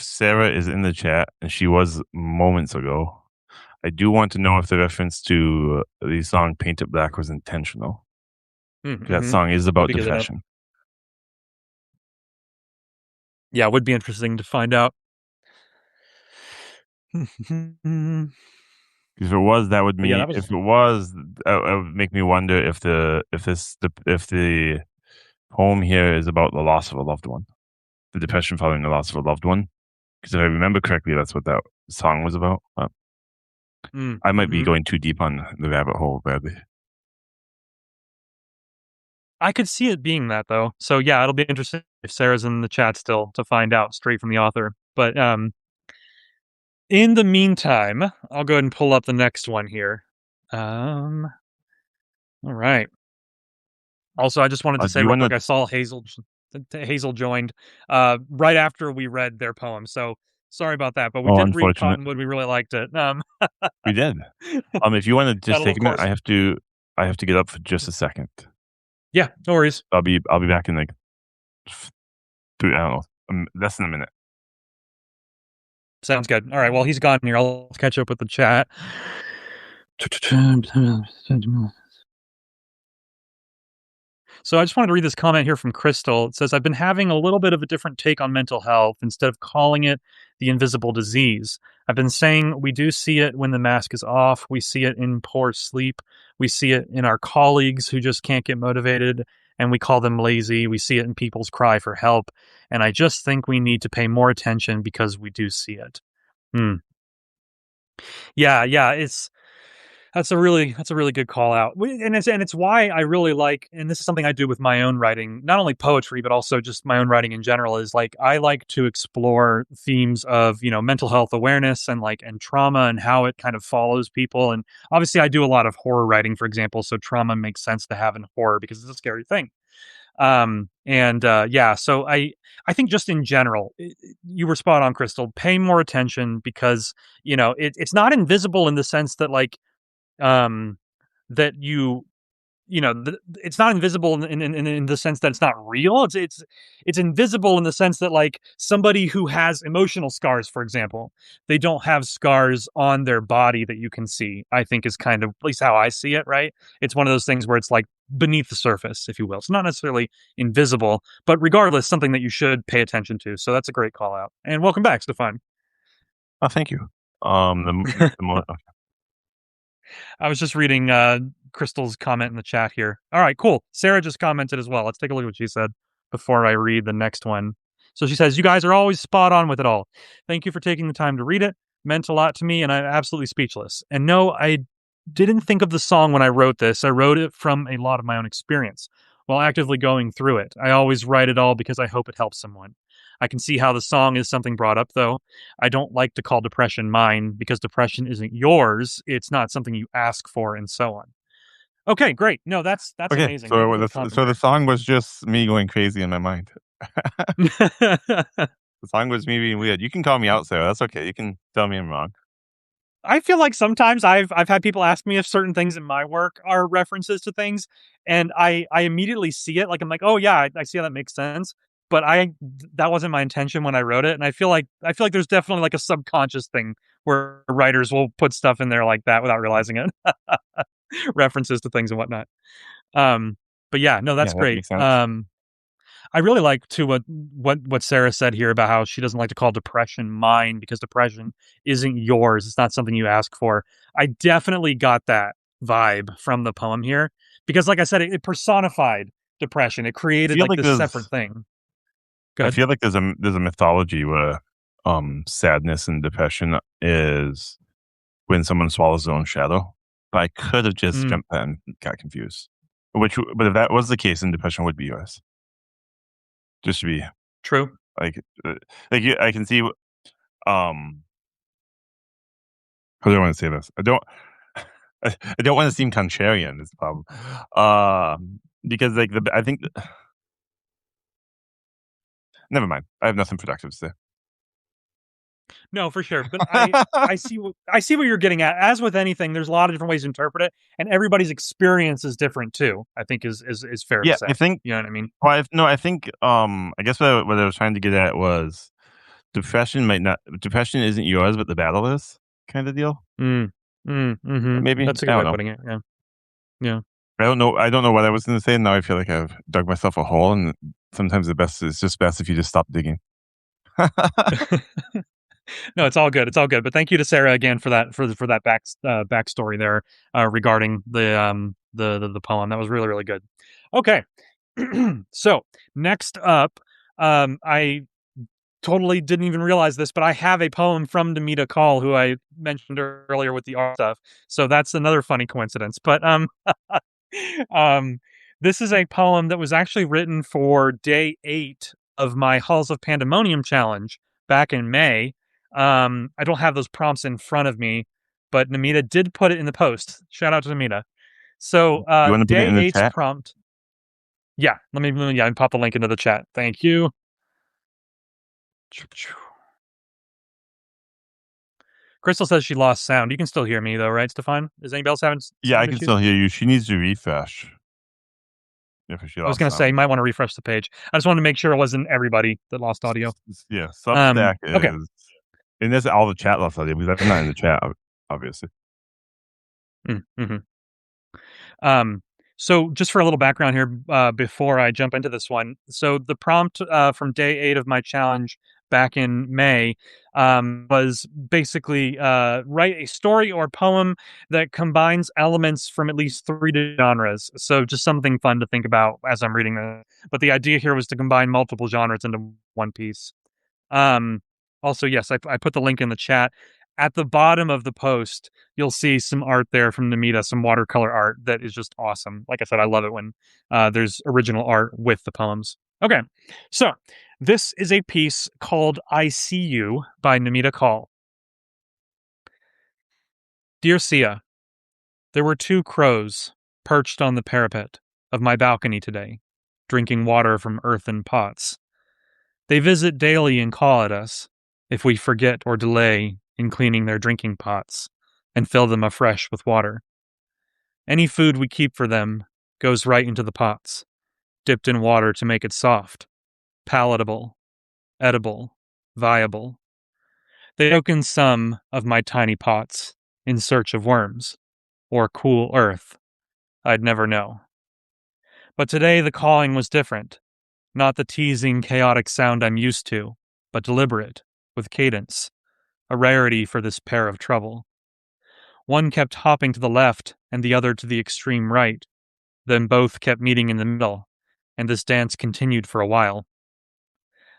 Sarah is in the chat, and she was moments ago, I do want to know if the reference to the song "Paint It Black" was intentional. That mm-hmm. song is Would about be good to know. depression. Yeah, it would be interesting to find out. If it was, that would But yeah, mean that was if it was, that would make me wonder if the poem here is about the loss of a loved one, the depression following the loss of a loved one. Because if I remember correctly, that's what that song was about. I might be mm-hmm. going too deep on the rabbit hole, Bradley. I could see it being that though. So yeah, it'll be interesting if Sarah's in the chat still to find out straight from the author. But in the meantime, I'll go ahead and pull up the next one here. Um all right. Also, I just wanted to Do say you real want quick, to? I saw Hazel joined right after we read their poem. So sorry about that, but we Oh, did read unfortunate. Cottonwood. We really liked it. We did. If you want to just That'll take of a minute, course. I have to get up for just a second. Yeah, no worries. I'll be back in like I don't know, less than a minute. Sounds good. All right, well, he's gone here. I'll catch up with the chat. So I just wanted to read this comment here from Crystal. It says, I've been having a little bit of a different take on mental health instead of calling it the invisible disease. I've been saying we do see it when the mask is off. We see it in poor sleep. We see it in our colleagues who just can't get motivated and we call them lazy. We see it in people's cry for help. And I just think we need to pay more attention because we do see it. Hmm. Yeah, that's a really good call out, and it's why I really like, and this is something I do with my own writing, not only poetry but also just my own writing in general. Is like I like to explore themes of mental health awareness and trauma and how it kind of follows people. And obviously, I do a lot of horror writing, for example, so trauma makes sense to have in horror because it's a scary thing. So I think just in general, you were spot on, Crystal. Pay more attention because it's not invisible in the sense that um, that it's not invisible in the sense that it's not real. It's invisible in the sense that somebody who has emotional scars, for example, they don't have scars on their body that you can see. I think is kind of at least how I see it. Right? It's one of those things where it's like beneath the surface, if you will. It's not necessarily invisible, but regardless, something that you should pay attention to. So that's a great call out. And welcome back, Stefan. Oh, thank you. The more, I was just reading Crystal's comment in the chat here. All right, cool. Sarah just commented as well. Let's take a look at what she said before I read the next one. So she says, "You guys are always spot on with it all. Thank you for taking the time to read it. Meant a lot to me, and I'm absolutely speechless. And no, I didn't think of the song when I wrote this. I wrote it from a lot of my own experience while actively going through it. I always write it all because I hope it helps someone. I can see how the song is something brought up, though. I don't like to call depression mine because depression isn't yours. It's not something you ask for, and so on." Okay, great. No, that's okay. amazing. So the song was just me going crazy in my mind. The song was me being weird. You can call me out, Sarah. That's okay. You can tell me I'm wrong. I feel like sometimes I've had people ask me if certain things in my work are references to things, and I immediately see it. Like I'm like, oh yeah, I see how that makes sense. But that wasn't my intention when I wrote it, and I feel like there's definitely like a subconscious thing where writers will put stuff in there like that without realizing it, references to things and whatnot. But yeah, no, that's Yeah, that great. makes sense. I really like to what Sarah said here about how she doesn't like to call depression mine because depression isn't yours. It's not something you ask for. I definitely got that vibe from the poem here because, like I said, it personified depression. It I created feel like like this separate thing. I Good. feel like there's a mythology where sadness and depression is when someone swallows their own shadow. But I could have just Mm, jumped that and got confused. But if that was the case, then depression would be yours. Just to be true. like, I can see. How do I want to say this? I don't. I don't want to seem contrarian. Is the problem. Because I think. Never mind. I have nothing productive to say. No, for sure. But I see what you're getting at. As with anything, there's a lot of different ways to interpret it, and everybody's experience is different too. I think is fair to Yeah, say. I think. You know what I mean? Well, no, I think. I guess what I was trying to get at was depression might not. Depression isn't yours, but the battle is, kind of deal. Mm-hmm. Maybe That's a I good don't way of know. putting it. Yeah. Yeah. I don't know. I don't know what I was going to say. Now I feel like I've dug myself a hole, and sometimes it's just best if you just stop digging. No, it's all good. It's all good. But thank you to Sarah again for that backstory there regarding the poem. That was really really good. Okay, so next up, I totally didn't even realize this, but I have a poem from Demita Call, who I mentioned earlier with the art stuff. So that's another funny coincidence. But um, this is a poem that was actually written for day 8 of my Halls of Pandemonium challenge back in May. I don't have those prompts in front of me, but Namita did put it in the post. Shout out to Namita. So You want to put it day in the eight's chat? prompt. Yeah, let me pop the link into the chat. Thank you. Crystal says she lost sound. You can still hear me though, right, Stefan? Is anybody else having Yeah, I sound can issues? still hear you. She needs to refresh. If she I was lost going to say, sound. you might want to refresh the page. I just wanted to make sure it wasn't everybody that lost audio. Yeah, Substack Okay. is, and that's all the chat lost audio because I'm not in the chat, obviously. Mm-hmm. So just for a little background here, before I jump into this one. So the prompt from day 8 of my challenge back in May, was basically write a story or poem that combines elements from at least three genres. So just something fun to think about as I'm reading it. But the idea here was to combine multiple genres into one piece. Um, Also, yes, I put the link in the chat. At the bottom of the post, you'll see some art there from Namita, some watercolor art that is just awesome. Like I said, I love it when there's original art with the poems. Okay, so this is a piece called I See You by Namita Kaul. Dear Sia, there were two crows perched on the parapet of my balcony today, drinking water from earthen pots. They visit daily and call at us if we forget or delay in cleaning their drinking pots and fill them afresh with water. Any food we keep for them goes right into the pots, dipped in water to make it soft, palatable, edible, viable. They open some of my tiny pots in search of worms or cool earth. I'd never know. But today the calling was different. Not the teasing, chaotic sound I'm used to, but deliberate, with cadence, a rarity for this pair of trouble. One kept hopping to the left and the other to the extreme right, then both kept meeting in the middle, and this dance continued for a while.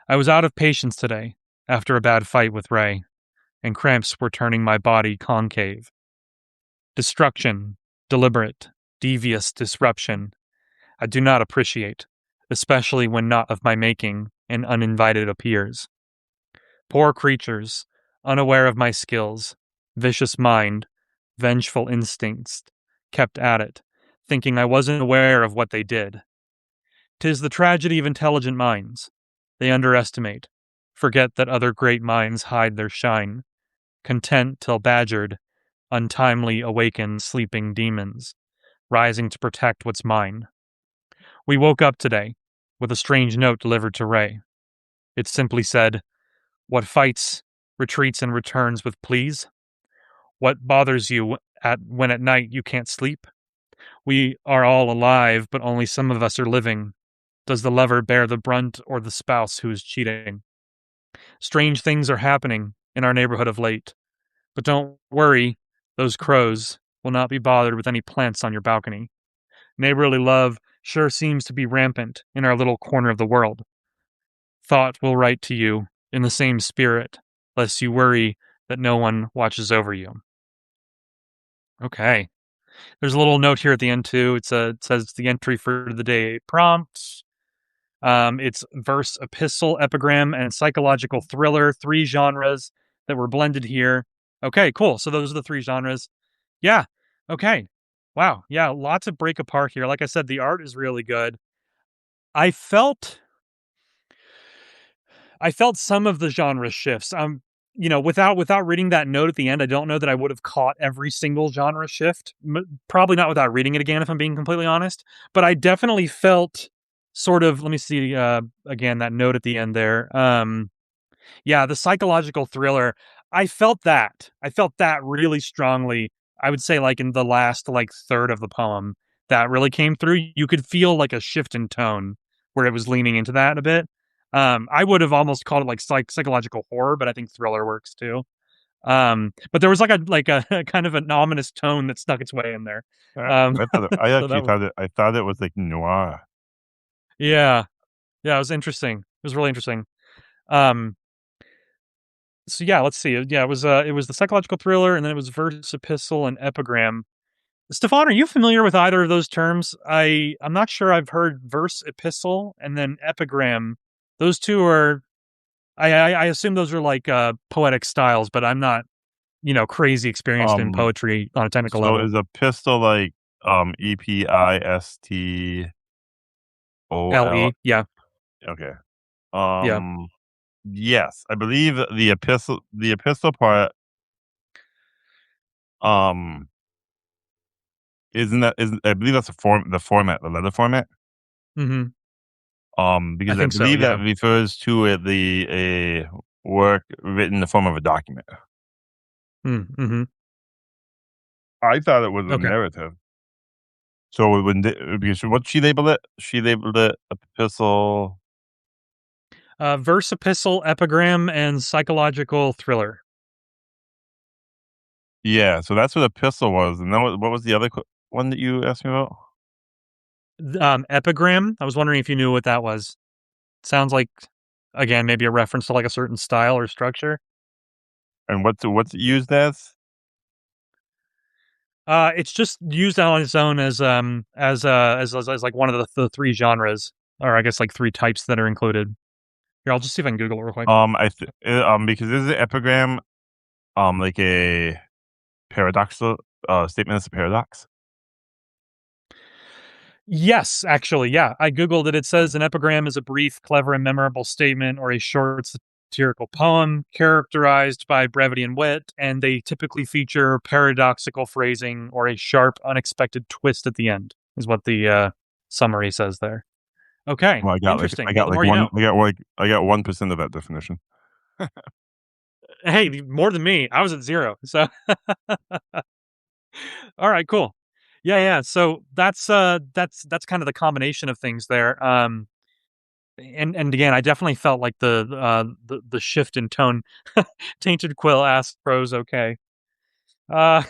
I was out of patience today, after a bad fight with Ray, and cramps were turning my body concave. Destruction, deliberate, devious disruption, I do not appreciate, especially when not of my making and uninvited appears. Poor creatures, unaware of my skills, vicious mind, vengeful instincts, kept at it, thinking I wasn't aware of what they did. 'Tis the tragedy of intelligent minds. They underestimate, forget that other great minds hide their shine, content till badgered, untimely awaken sleeping demons, rising to protect what's mine. We woke up today with a strange note delivered to Ray. It simply said, "What fights, retreats, and returns with please? What bothers you when at night you can't sleep? We are all alive, but only some of us are living. Does the lover bear the brunt or the spouse who is cheating? Strange things are happening in our neighborhood of late. But don't worry, those crows will not be bothered with any plants on your balcony. Neighborly love sure seems to be rampant in our little corner of the world. Thought will write to you in the same spirit, lest you worry that no one watches over you." Okay. There's a little note here at the end too. It says the entry for the day prompt. It's verse, epistle, epigram, and psychological thriller, three genres that were blended here. Okay, cool. So those are the three genres. Yeah. Okay. Wow. Yeah, lots of break apart here. Like I said, the art is really good. I felt some of the genre shifts. Without reading that note at the end, I don't know that I would have caught every single genre shift. Probably not without reading it again, if I'm being completely honest. But I definitely felt sort of. Let me see again that note at the end there. Yeah, the psychological thriller. I felt that. I felt that really strongly. I would say, like in the last third of the poem, that really came through. You could feel like a shift in tone where it was leaning into that a bit. I would have almost called it like psychological horror, but I think thriller works too. But there was a kind of an ominous tone that snuck its way in there. I So that actually was, thought it was like noir. yeah, yeah, it was interesting. It was really interesting. Um, so yeah, let's see. Yeah, it was the psychological thriller, and then it was verse, epistle, and epigram. Stefan, are you familiar with either of those terms? I'm not sure. I've heard verse, epistle, and then epigram. Those two are. I assume those are like poetic styles, but I'm not crazy experienced in Um, poetry on a technical so level. is a pistol like EPISTOL? LE, yeah, Okay. yeah. Yes, I believe the epistle part um isn't that is I believe that's the letter format. Hmm. I Because I think so. believe that Yeah. refers to a work written in the form of a document. Mm-hmm. I thought it was a Okay. narrative. So because what she labeled it? She labeled it epistle. Verse, epistle, epigram, and psychological thriller. Yeah, so that's what epistle was. And then what was the other one that you asked me about? Epigram. I was wondering if you knew what that was. Sounds like, again, maybe a reference to like a certain style or structure. And what's it used as? It's just used on its own as like one of the three genres, or I guess like three types that are included. Here, I'll just see if I can Google it real quick. Because is it epigram like a paradoxical statement as a paradox? Yes, actually, yeah. I Googled it. It says an epigram is a brief, clever, and memorable statement or a short satirical poem characterized by brevity and wit, and they typically feature paradoxical phrasing or a sharp, unexpected twist at the end, is what the summary says there. Okay, Well, interesting. I Well, got the like more you know. I got 1% of that definition. Hey, more than me. I was at 0. So, all right, cool. Yeah, yeah. So that's kind of the combination of things there. And again, I definitely felt like the shift in tone. Tainted Quill asked Prose okay. Uh,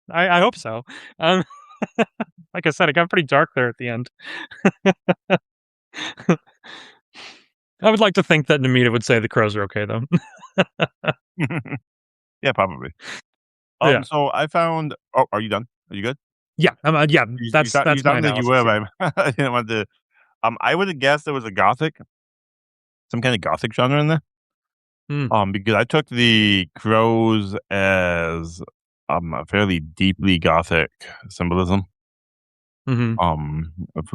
I hope so. Um, like I said, it got pretty dark there at the end. I would like to think that Namita would say the crows are okay, though. Yeah, probably. Yeah, So I found. Oh, are you done? Are you good? yeah, yeah. You That's my sounded like you were, analysis. Yeah. but I didn't want to. I would have guessed there was some kind of gothic genre in there. Mm, Because I took the crows as a fairly deeply gothic symbolism. hmm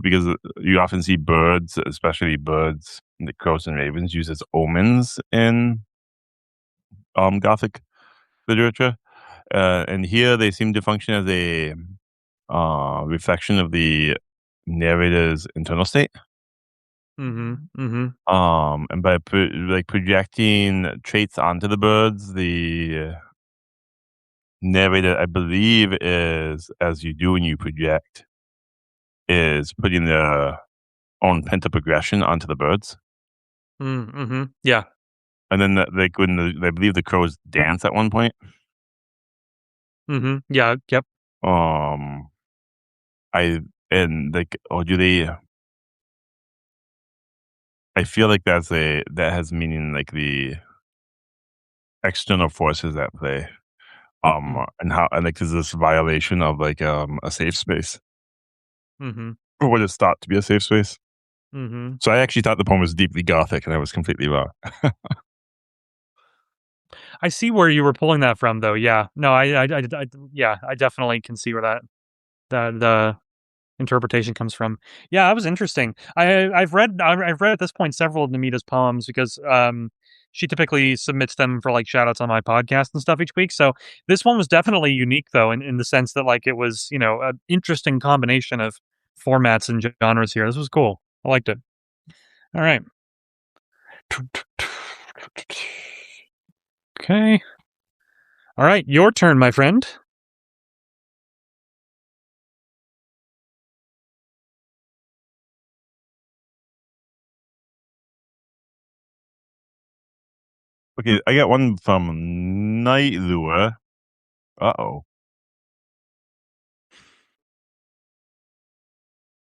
Because you often see birds, especially birds, the crows and ravens, used as omens in gothic literature. And here they seem to function as a reflection of the narrator's internal state. hmm And by projecting traits onto the birds, the narrator, I believe, is, as you do when you project, is putting their own pent up aggression onto the birds. Yeah. And then, I believe the crows dance at one point. Yeah. Yep. Um, I and like, oh, do they? I feel like that has meaning like the external forces at play. Mm, And how and like is this violation of like a safe space hmm or what is thought to be a safe space? hmm So I actually thought the poem was deeply gothic, and I was completely wrong. I see where you were pulling that from, though. Yeah. No, yeah, I definitely can see where that the interpretation comes from. Yeah, that was interesting. I've read at this point several of Namita's poems because she typically submits them for like shout outs on my podcast and stuff each week. So this one was definitely unique though in the sense that like it was, an interesting combination of formats and genres here. This was cool. I liked it. All right. Okay. All right, your turn, my friend. Okay, I got one from Night Lure. Uh-oh.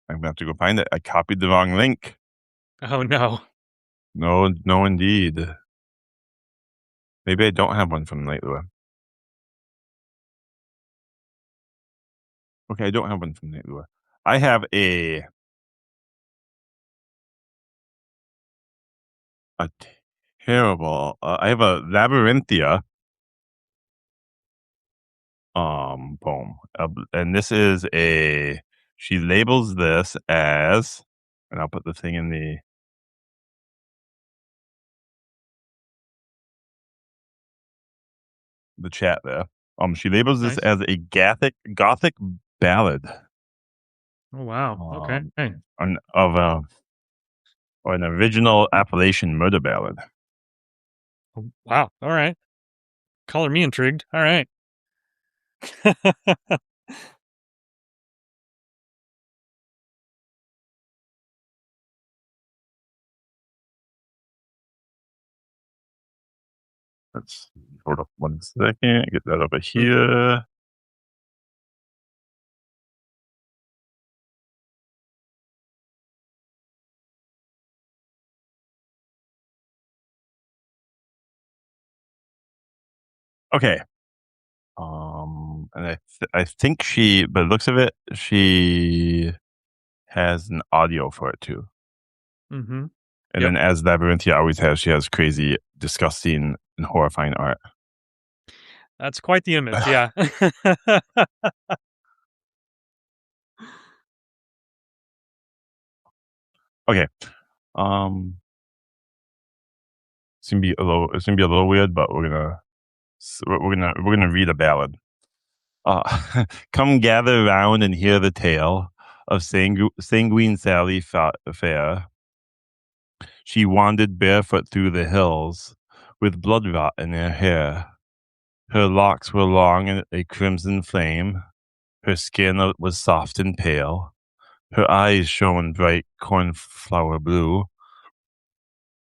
I'm gonna have to go find it. I copied the wrong link. Oh no. No, no, indeed. Maybe I don't have one from Night Lure. Okay, I don't have one from Night Lure. I have a terrible. I have a Labyrinthia poem, and this is a. She labels this as, and I'll put the thing in the chat there. She labels this Nice. as a gothic ballad. Oh wow. Okay. Um, of or an original Appalachian murder ballad. Oh, wow. All right. Color me intrigued. All right. Let's hold up 1 second. Get that over here. Okay. And I think she, by the looks of it, she has an audio for it too. Mm-hmm. And Yep. then, as Labyrinthia always has, she has crazy, disgusting, and horrifying art. That's quite the image, yeah. Okay. It's gonna be a little weird, but we're gonna read a ballad. Come gather round and hear the tale of Sanguine Sally Fair. She wandered barefoot through the hills, with blood rot in her hair. Her locks were long and a crimson flame. Her skin was soft and pale. Her eyes shone bright cornflower blue,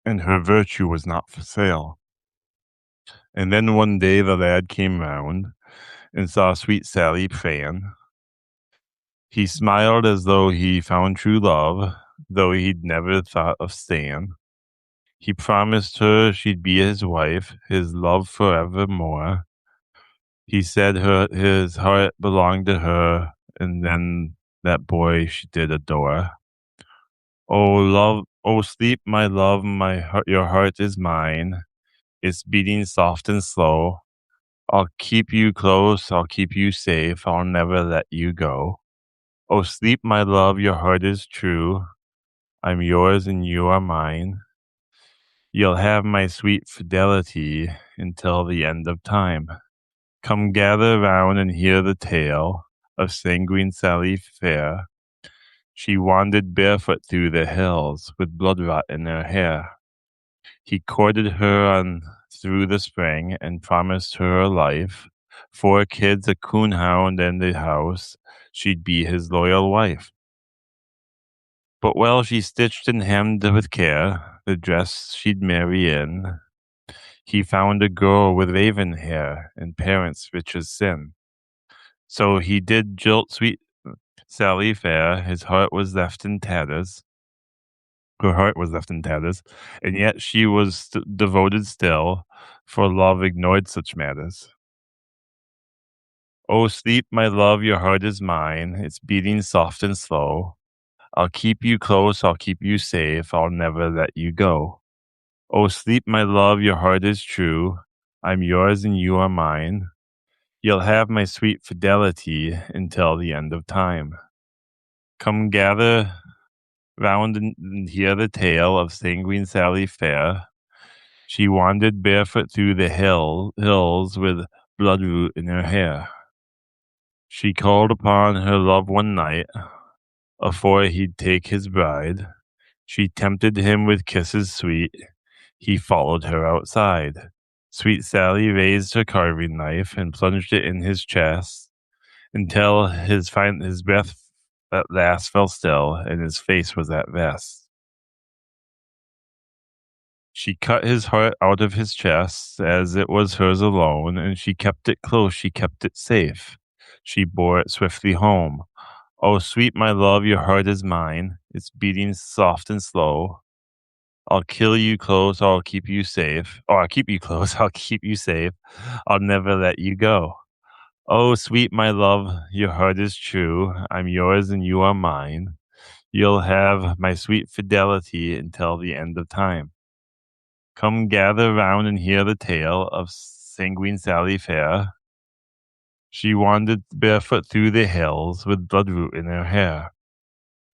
and her virtue was not for sale. And then one day the lad came round and saw sweet Sally praying. He smiled as though he found true love, though he'd never thought of staying. He promised her she'd be his wife, his love forevermore. He said his heart belonged to her, and then that boy she did adore. Oh love, oh sleep, my love, your heart is mine. It's beating soft and slow. I'll keep you close, I'll keep you safe, I'll never let you go. Oh sleep, my love, your heart is true. I'm yours and you are mine. You'll have my sweet fidelity until the end of time. Come gather round and hear the tale of Sanguine Sally Fair. She wandered barefoot through the hills with blood rot in her hair. He courted her on through the spring and promised her a life. 4 kids, a coonhound, and a house. She'd be his loyal wife. But while she stitched and hemmed with care the dress she'd marry in, he found a girl with raven hair and parents rich as sin. So he did jilt sweet Sally Fair. His heart was left in tatters. Her heart was left in tatters, and yet she was devoted still, for love ignored such matters. Oh, sleep, my love, your heart is mine. It's beating soft and slow. I'll keep you close, I'll keep you safe, I'll never let you go. Oh, sleep, my love, your heart is true. I'm yours and you are mine. You'll have my sweet fidelity until the end of time. Come gather round and hear the tale of Sanguine Sally Fair. She wandered barefoot through the hills with bloodroot in her hair. She called upon her love one night, afore he'd take his bride. She tempted him with kisses sweet. He followed her outside. Sweet Sally raised her carving knife and plunged it in his chest until his breath at last fell still and his face was at rest. She cut his heart out of his chest as it was hers alone, and she kept it close, she kept it safe. She bore it swiftly home. Oh, sweet my love, your heart is mine. It's beating soft and slow. I'll kill you close, I'll keep you safe. Oh, I'll keep you close, I'll keep you safe. I'll never let you go. Oh, sweet my love, your heart is true. I'm yours and you are mine. You'll have my sweet fidelity until the end of time. Come gather round and hear the tale of Sanguine Sally Fair. She wandered barefoot through the hills with bloodroot in her hair.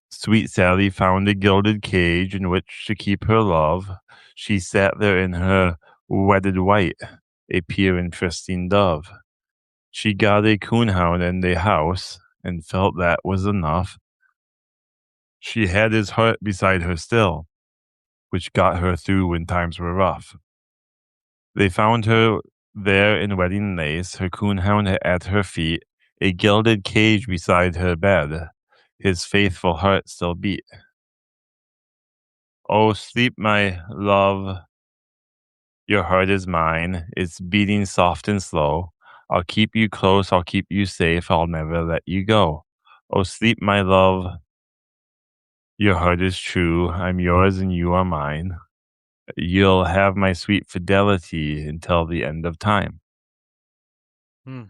Sweet Sally found a gilded cage in which to keep her love. She sat there in her wedded white, a pure and trusting dove. She got a coonhound and a house, and felt that was enough. She had his heart beside her still, which got her through when times were rough. They found her there in wedding lace, her coonhound at her feet, a gilded cage beside her bed. His faithful heart still beat. Oh, sleep, my love, Your heart is mine. It's beating soft and slow. I'll keep you close. I'll keep you safe. I'll never let you go. Oh, sleep, my love. Your heart is true. I'm yours and you are mine. You'll have my sweet fidelity until the end of time. Hmm.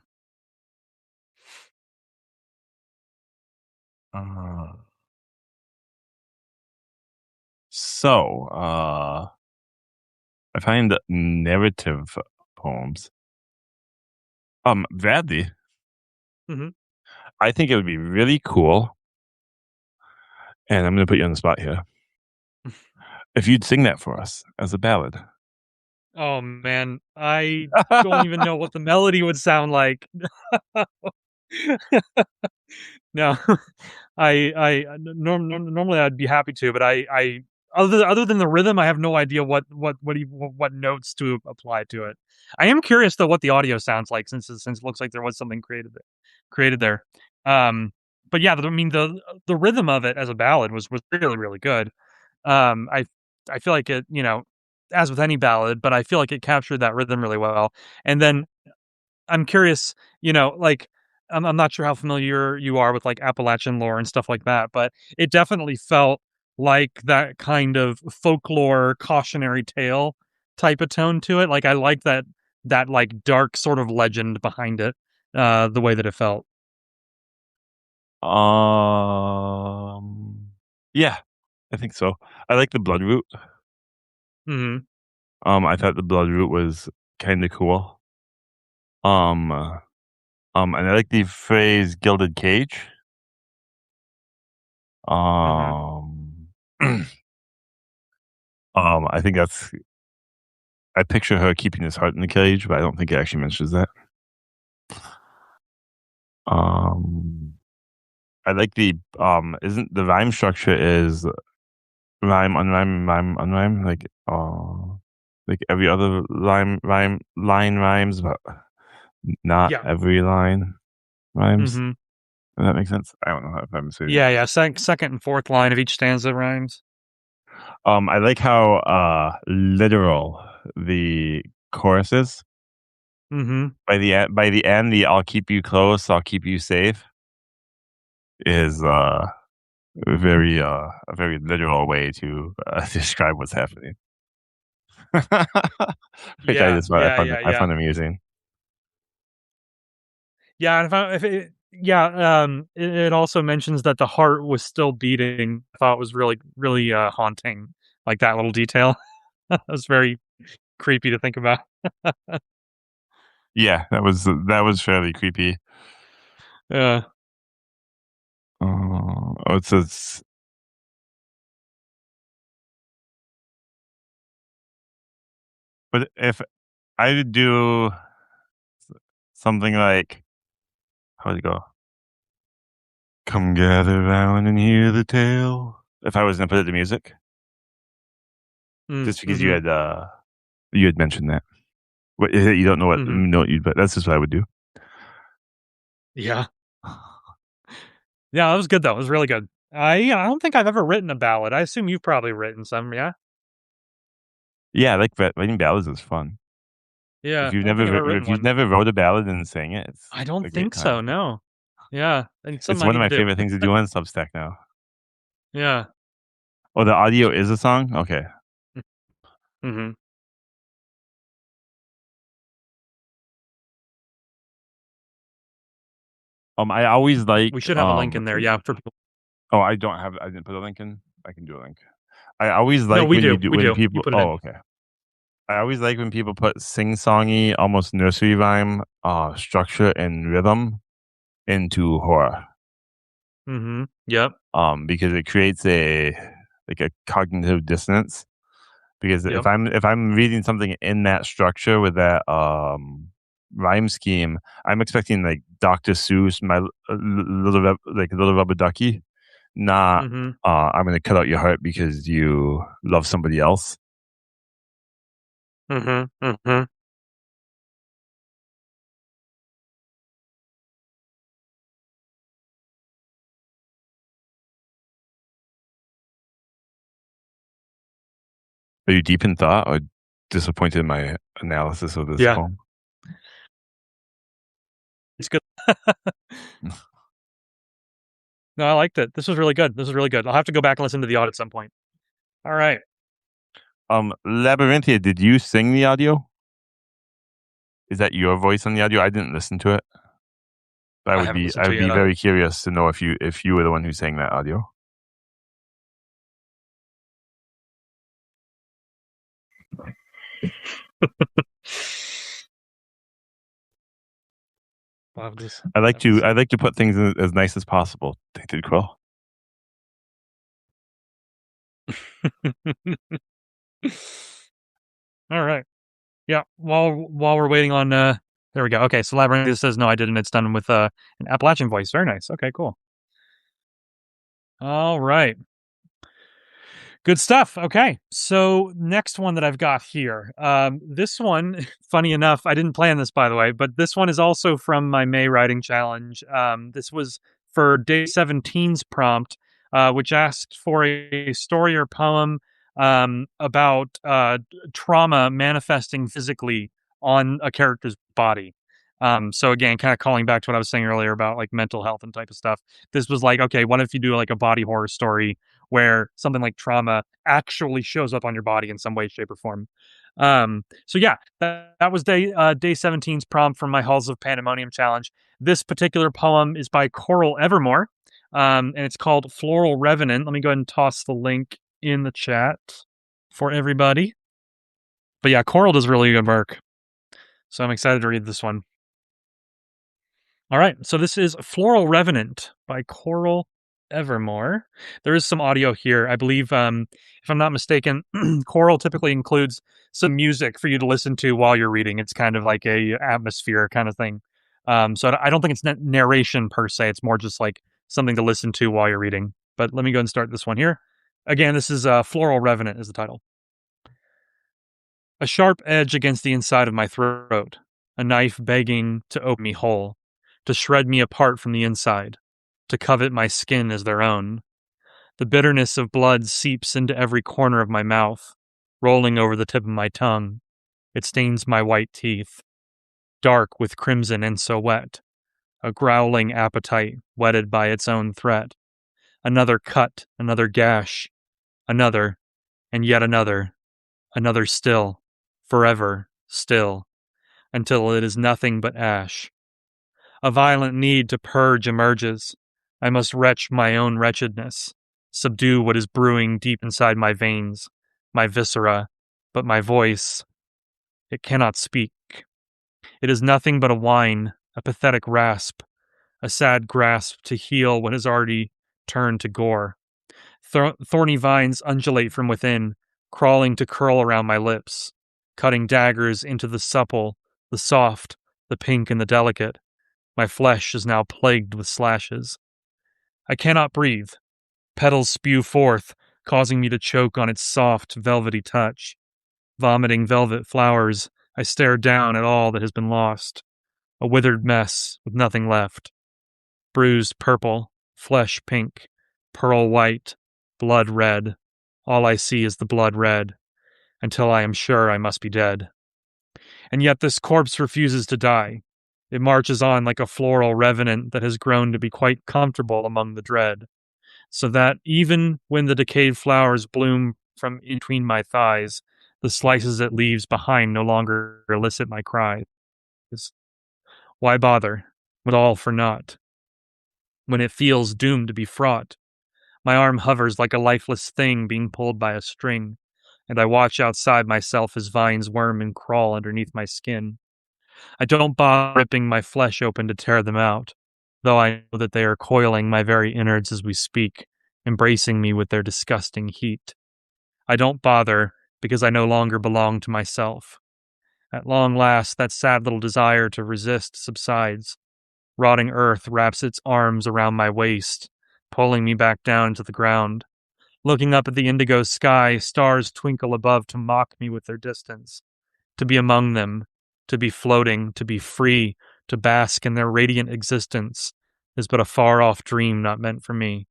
Uh, so, I find narrative poems. Bradley, Hmm. I think it would be really cool, and I'm going to put you on the spot here, if you'd sing that for us as a ballad. Oh man, I don't even know what the melody would sound like. No, normally I'd be happy to, but other than the rhythm, I have no idea what notes to apply to it. I am curious though what the audio sounds like since it looks like there was something created there. Um, but yeah, I mean the rhythm of it as a ballad was really good. I feel like it, as with any ballad, but I feel like it captured that rhythm really well. And then I'm curious, like I'm not sure how familiar you are with like Appalachian lore and stuff like that, but it definitely felt like that kind of folklore cautionary tale type of tone to it. Like I like that like dark sort of legend behind it, the way that it felt. Um, yeah, I think so. I like the Bloodroot. Hmm. I thought the Bloodroot was kind of cool. Um, uh, and I like the phrase "gilded cage." Hmm. Um, I think that's. I picture her keeping his heart in the cage, but I don't think it actually mentions that. Um, I like the isn't the rhyme structure is rhyme unrhyme rhyme unrhyme like every other rhyme line rhymes, but not Yeah. every line rhymes. Hmm. Does that make sense? I don't know if I'm saying it. Yeah. Yeah. Second and fourth line of each stanza rhymes. I like how literal the chorus is. Hmm. By the end, the "I'll keep you close, I'll keep you safe" is a very literal way to describe what's happening. Which Yeah. Yeah. Yeah. I Yeah. find amusing. Yeah, and if it it also mentions that the heart was still beating. I thought it was really, haunting, like, that little detail. That was very creepy to think about. Yeah, that was fairly creepy. Yeah. It says, but if I would do something like, how would it go? Come gather round and hear the tale. If I was gonna put it to music, just because Mhm, you had mentioned that. What is it? You don't mhm. know what you, but that's just what I would do. Yeah. Yeah, that was good, though, it was really good. I don't think I've ever written a ballad. I assume you've probably written some, yeah? Yeah, I like writing ballads is fun. Yeah, I don't think I've ever written If you've one. never wrote a ballad and sang it, it's I don't a great think so, time. no. Yeah, and It's something I one of need to my do. favorite things to do on Substack now. Yeah. Oh, the audio is a song? Okay. Mhm. I always We liked, should have a link in there, yeah, for people. oh, I didn't put a link in? I can do a link. I always No, like when you do we when do. You people put it oh, in. okay. I always like when people put sing-songy, almost nursery rhyme, structure and rhythm into horror, Mhm. Yep, because it creates a cognitive dissonance. Because yep. if I'm reading something in that structure with that, rhyme scheme, I'm expecting, like, Dr. Seuss, my Little Rubber Ducky, not, Mhm. I'm gonna cut out your heart because you love somebody else. Mhm, mhm. Are you deep in thought, or disappointed in my analysis of this Yeah. poem. It's good. No, I liked it. This was really good. I'll have to go back and listen to the audio at some point. All right. Labyrinthia, did you sing the audio? Is that your voice on the audio? I didn't listen to it. I would be very curious to know if you were the one who sang that audio. I like to put things in as nice as possible. Tainted Quill. All right. Yeah. While we're waiting on there we go. Okay, so Labyrinth says no, I didn't. It's done with an Appalachian voice. Very nice. Okay, cool. All right. Good stuff. Okay, so next one that I've got here. This one, funny enough, I didn't plan this, by the way, but this one is also from my May writing challenge. This was for day 17's prompt, which asked for a story or poem about trauma manifesting physically on a character's body. So again, kind of calling back to what I was saying earlier about like mental health and type of stuff. This was like, okay, what if you do like a body horror story where something like trauma actually shows up on your body in some way, shape, or form? So yeah, that was day 17's prompt from my Halls of Pandemonium challenge. This particular poem is by Coral Evermore, and it's called Floral Revenant. Let me go ahead and toss the link in the chat for everybody. But yeah, Coral does really good work, so I'm excited to read this one. All right, so this is Floral Revenant by Coral Evermore. There is some audio here. I believe, if I'm not mistaken, Coral typically includes some music for you to listen to while you're reading. It's kind of like a atmosphere kind of thing. So I don't think it's narration per se. It's more just like something to listen to while you're reading. But let me go and start this one here. Again, this is Floral Revenant is the title. A sharp edge against the inside of my throat, a knife begging to open me whole, to shred me apart from the inside, to covet my skin as their own. The bitterness of blood seeps into every corner of my mouth, rolling over the tip of my tongue. It stains my white teeth, dark with crimson and so wet, a growling appetite whetted by its own threat. Another cut, another gash, another, and yet another still, forever still, until it is nothing but ash. A violent need to purge emerges. I must retch my own wretchedness, subdue what is brewing deep inside my veins, my viscera, but my voice, it cannot speak. It is nothing but a whine, a pathetic rasp, a sad grasp to heal what has already turned to gore. Thorny vines undulate from within, crawling to curl around my lips, cutting daggers into the supple, the soft, the pink, and the delicate. My flesh is now plagued with slashes. I cannot breathe. Petals spew forth, causing me to choke on its soft, velvety touch. Vomiting velvet flowers, I stare down at all that has been lost. A withered mess with nothing left. Bruised purple, flesh pink, pearl white, blood red. All I see is the blood red, until I am sure I must be dead. And yet this corpse refuses to die. It marches on like a floral revenant that has grown to be quite comfortable among the dread, so that even when the decayed flowers bloom from between my thighs, the slices it leaves behind no longer elicit my cries. Why bother, with all for naught, when it feels doomed to be fraught? My arm hovers like a lifeless thing being pulled by a string, and I watch outside myself as vines worm and crawl underneath my skin. I don't bother ripping my flesh open to tear them out, though I know that they are coiling my very innards as we speak, embracing me with their disgusting heat. I don't bother because I no longer belong to myself. At long last, that sad little desire to resist subsides. Rotting earth wraps its arms around my waist, pulling me back down to the ground. Looking up at the indigo sky, stars twinkle above to mock me with their distance. To be among them, to be floating, to be free, to bask in their radiant existence, is but a far-off dream not meant for me.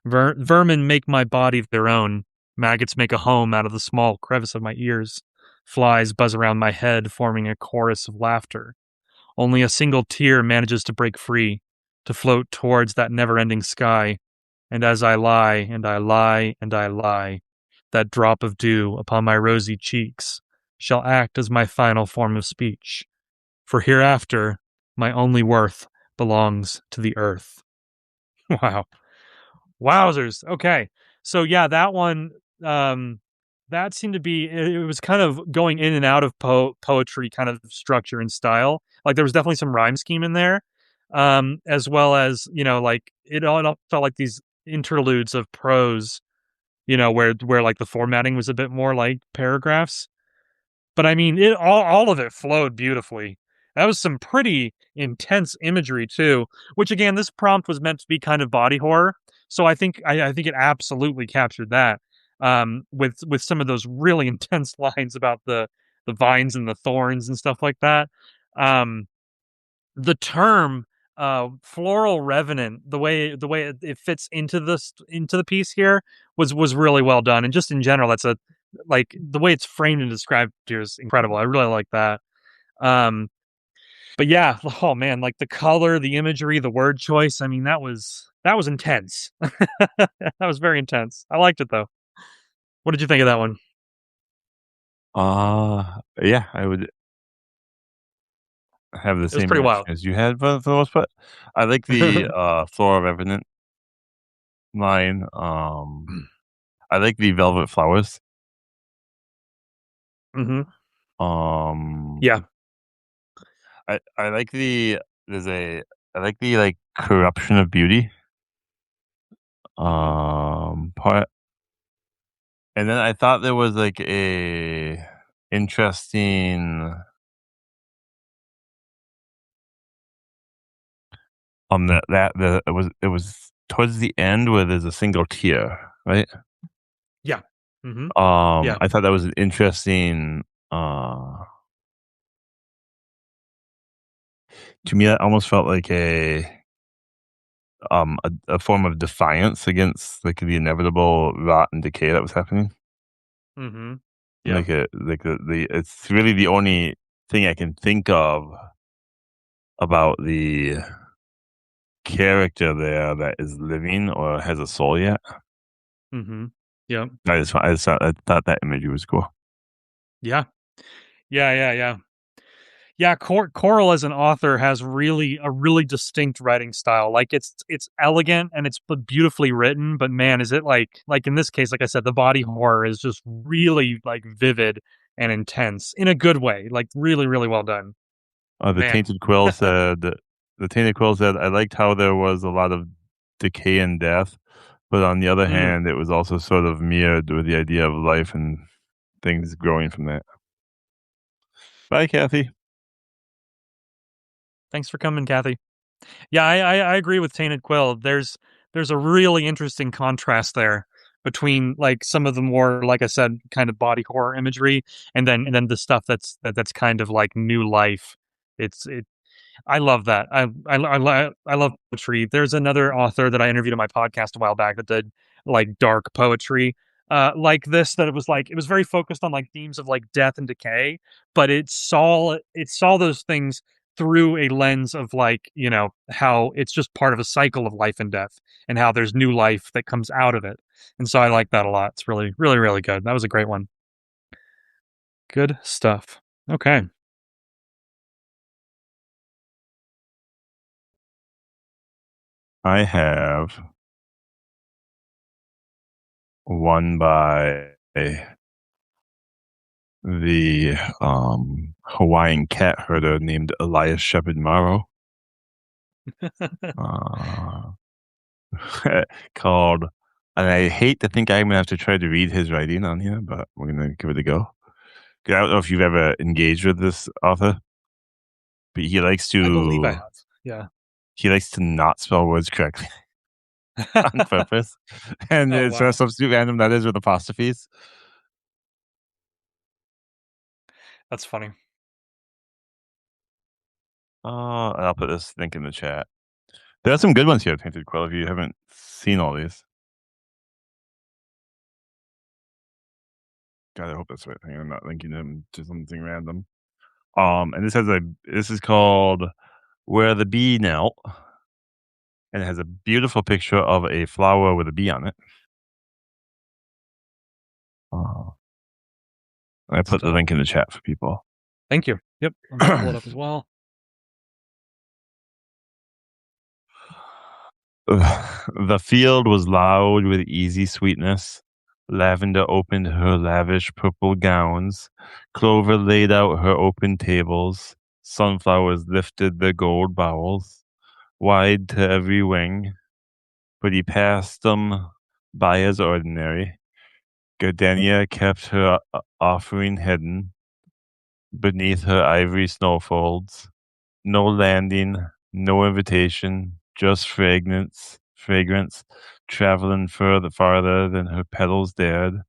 Vermin make my body their own. Maggots make a home out of the small crevice of my ears. Flies buzz around my head, forming a chorus of laughter. Only a single tear manages to break free, to float towards that never-ending sky. And as I lie, and I lie, and I lie, that drop of dew upon my rosy cheeks shall act as my final form of speech. For hereafter, my only worth belongs to the earth. Wow. Wowzers. Okay. So yeah, that one that seemed to be it was kind of going in and out of poetry kind of structure and style. Like there was definitely some rhyme scheme in there. As well as, like it all felt like these interludes of prose, where like the formatting was a bit more like paragraphs. But I mean, all of it flowed beautifully. That was some pretty intense imagery too, which again, this prompt was meant to be kind of body horror. So I think it absolutely captured that. With some of those really intense lines about the vines and the thorns and stuff like that. Um, the term floral revenant, the way it fits into the piece here was really well done, and just in general, that's a like the way it's framed and described here is incredible. I really like that. Um, but yeah, oh man, like the color, the imagery, the word choice. I mean, that was intense. That was very intense. I liked it though. What did you think of that one? Yeah, I would have the It was same pretty reaction wild. as you had for the most part. I like the Flora Revenant line. I like the Velvet Flowers. Hmm. Um, Yeah. I like the there's a I like the like corruption of beauty part, and then I thought there was like a interesting that the it was towards the end where there's a single tear, right? Yeah. Hmm. Yeah. I thought that was an interesting. Uh, to me, that almost felt like a form of defiance against like the inevitable rot and decay that was happening. Hmm. Yeah. Like it's really the only thing I can think of about the character there that is living or has a soul yet. Hmm. Yeah. I thought that imagery was cool. Yeah. Yeah. Yeah. Yeah. Yeah, Coral as an author has really a really distinct writing style. Like it's elegant and it's beautifully written, but man, is it like in this case, like I said, the body horror is just really like vivid and intense in a good way. Like really, really well done. The Man. Tainted Quill said I liked how there was a lot of decay and death, but on the other Mm, hand, it was also sort of mirrored with the idea of life and things growing from that. Bye, Kathy. thanks for coming, Kathy. Yeah, I agree with Tainted Quill. There's a really interesting contrast there between like some of the more, like I said, kind of body horror imagery, and then the stuff that's kind of like new life. It I love that. I love poetry. There's another author that I interviewed on my podcast a while back that did like dark poetry, like this. That it was very focused on like themes of like death and decay, but it saw those things through a lens of like how it's just part of a cycle of life and death, and how there's new life that comes out of it. And so I like that a lot. It's really really really good. That was a great one. Good stuff. Okay. I have one by the Hawaiian cat herder named Elias Shepherd Morrow, uh, called. And I hate to think I'm gonna have to try to read his writing on here, but we're gonna give it a go. I don't know if you've ever engaged with this author, but I believe I have. Yeah. he likes to not spell words correctly on purpose, and Oh it's wow. so stupid random that is with apostrophes. That's funny. And I'll put this link in the chat. There are some good ones here, Tainted Quill. If you haven't seen all these, God, I hope that's the right thing. I'm not linking him to something random. And this is called Where the Bee Knelt, and it has a beautiful picture of a flower with a bee on it. Uh, I put the link in the chat for people. Thank you. Yep, I'm gonna pull it up as well. The field was loud with easy sweetness. Lavender opened her lavish purple gowns. Clover laid out her open tables. Sunflowers lifted their gold bowels, wide to every wing. But he passed them by as ordinary. Gardenia kept her offering hidden beneath her ivory snowfolds. No landing, no invitation, just fragrance, traveling farther than her petals dared.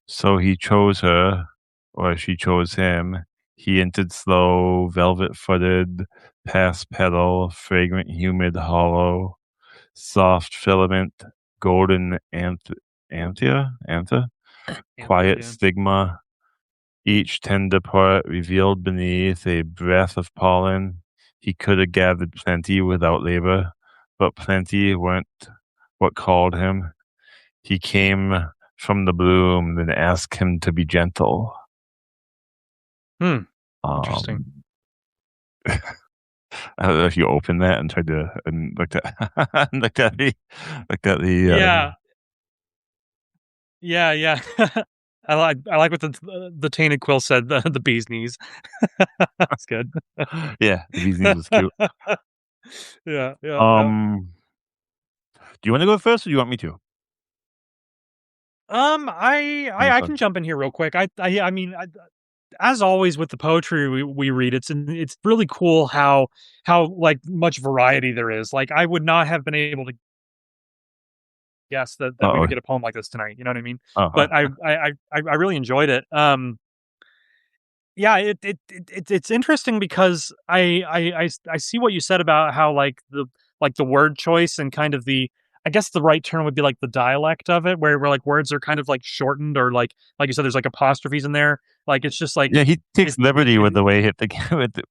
So he chose her, or she chose him. He entered slow, velvet-footed, past petal, fragrant, humid, hollow, soft filament, golden anther, quiet Yeah. stigma, each tender part revealed beneath a breath of pollen. He could have gathered plenty without labor, but plenty weren't what called him. He came from the bloom, then asked him to be gentle. Interesting. I don't know if you opened that and tried to and looked at Yeah. Yeah. I like what the tainted quill said. The bee's knees. That's good. Yeah, the bee's knees was cute. Yeah. Do you want to go first, or do you want me to? I can jump in here real quick. I mean, as always with the poetry we read, it's really cool how like much variety there is. Like I would not have been able to guess that we would get a poem like this tonight. You know what I mean? But I really enjoyed it. Yeah, it's interesting because I see what you said about how like the word choice and kind of the, I guess the right term would be like the dialect of it, where like words are kind of like shortened, or like you said, there's like apostrophes in there. Like it's just like Yeah, he takes liberty with the way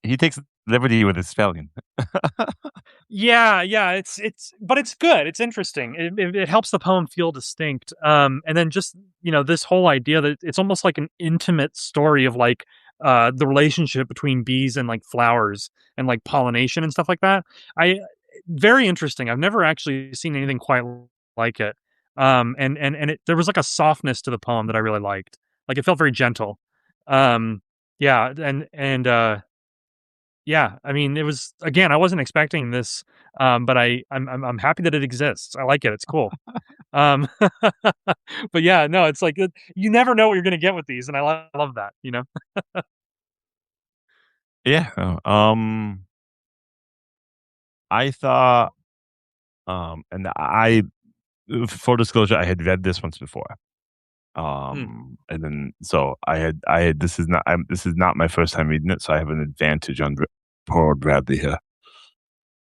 he takes liberty with his spelling. yeah, but it's good. It's interesting. It helps the poem feel distinct. And then just this whole idea that it's almost like an intimate story of like the relationship between bees and like flowers and like pollination and stuff like that. I Very interesting. I've never actually seen anything quite like it. There was like a softness to the poem that I really liked. Like it felt very gentle. Yeah, yeah, I mean, it was, again, I wasn't expecting this, but I'm happy that it exists. I like it. It's cool. Um, but yeah, no, it's like you never know what you're gonna get with these, and I love that. Yeah. I thought, and full disclosure, I had read this once before. And then so I had this is not my first time reading it, so I have an advantage on poor Bradley here.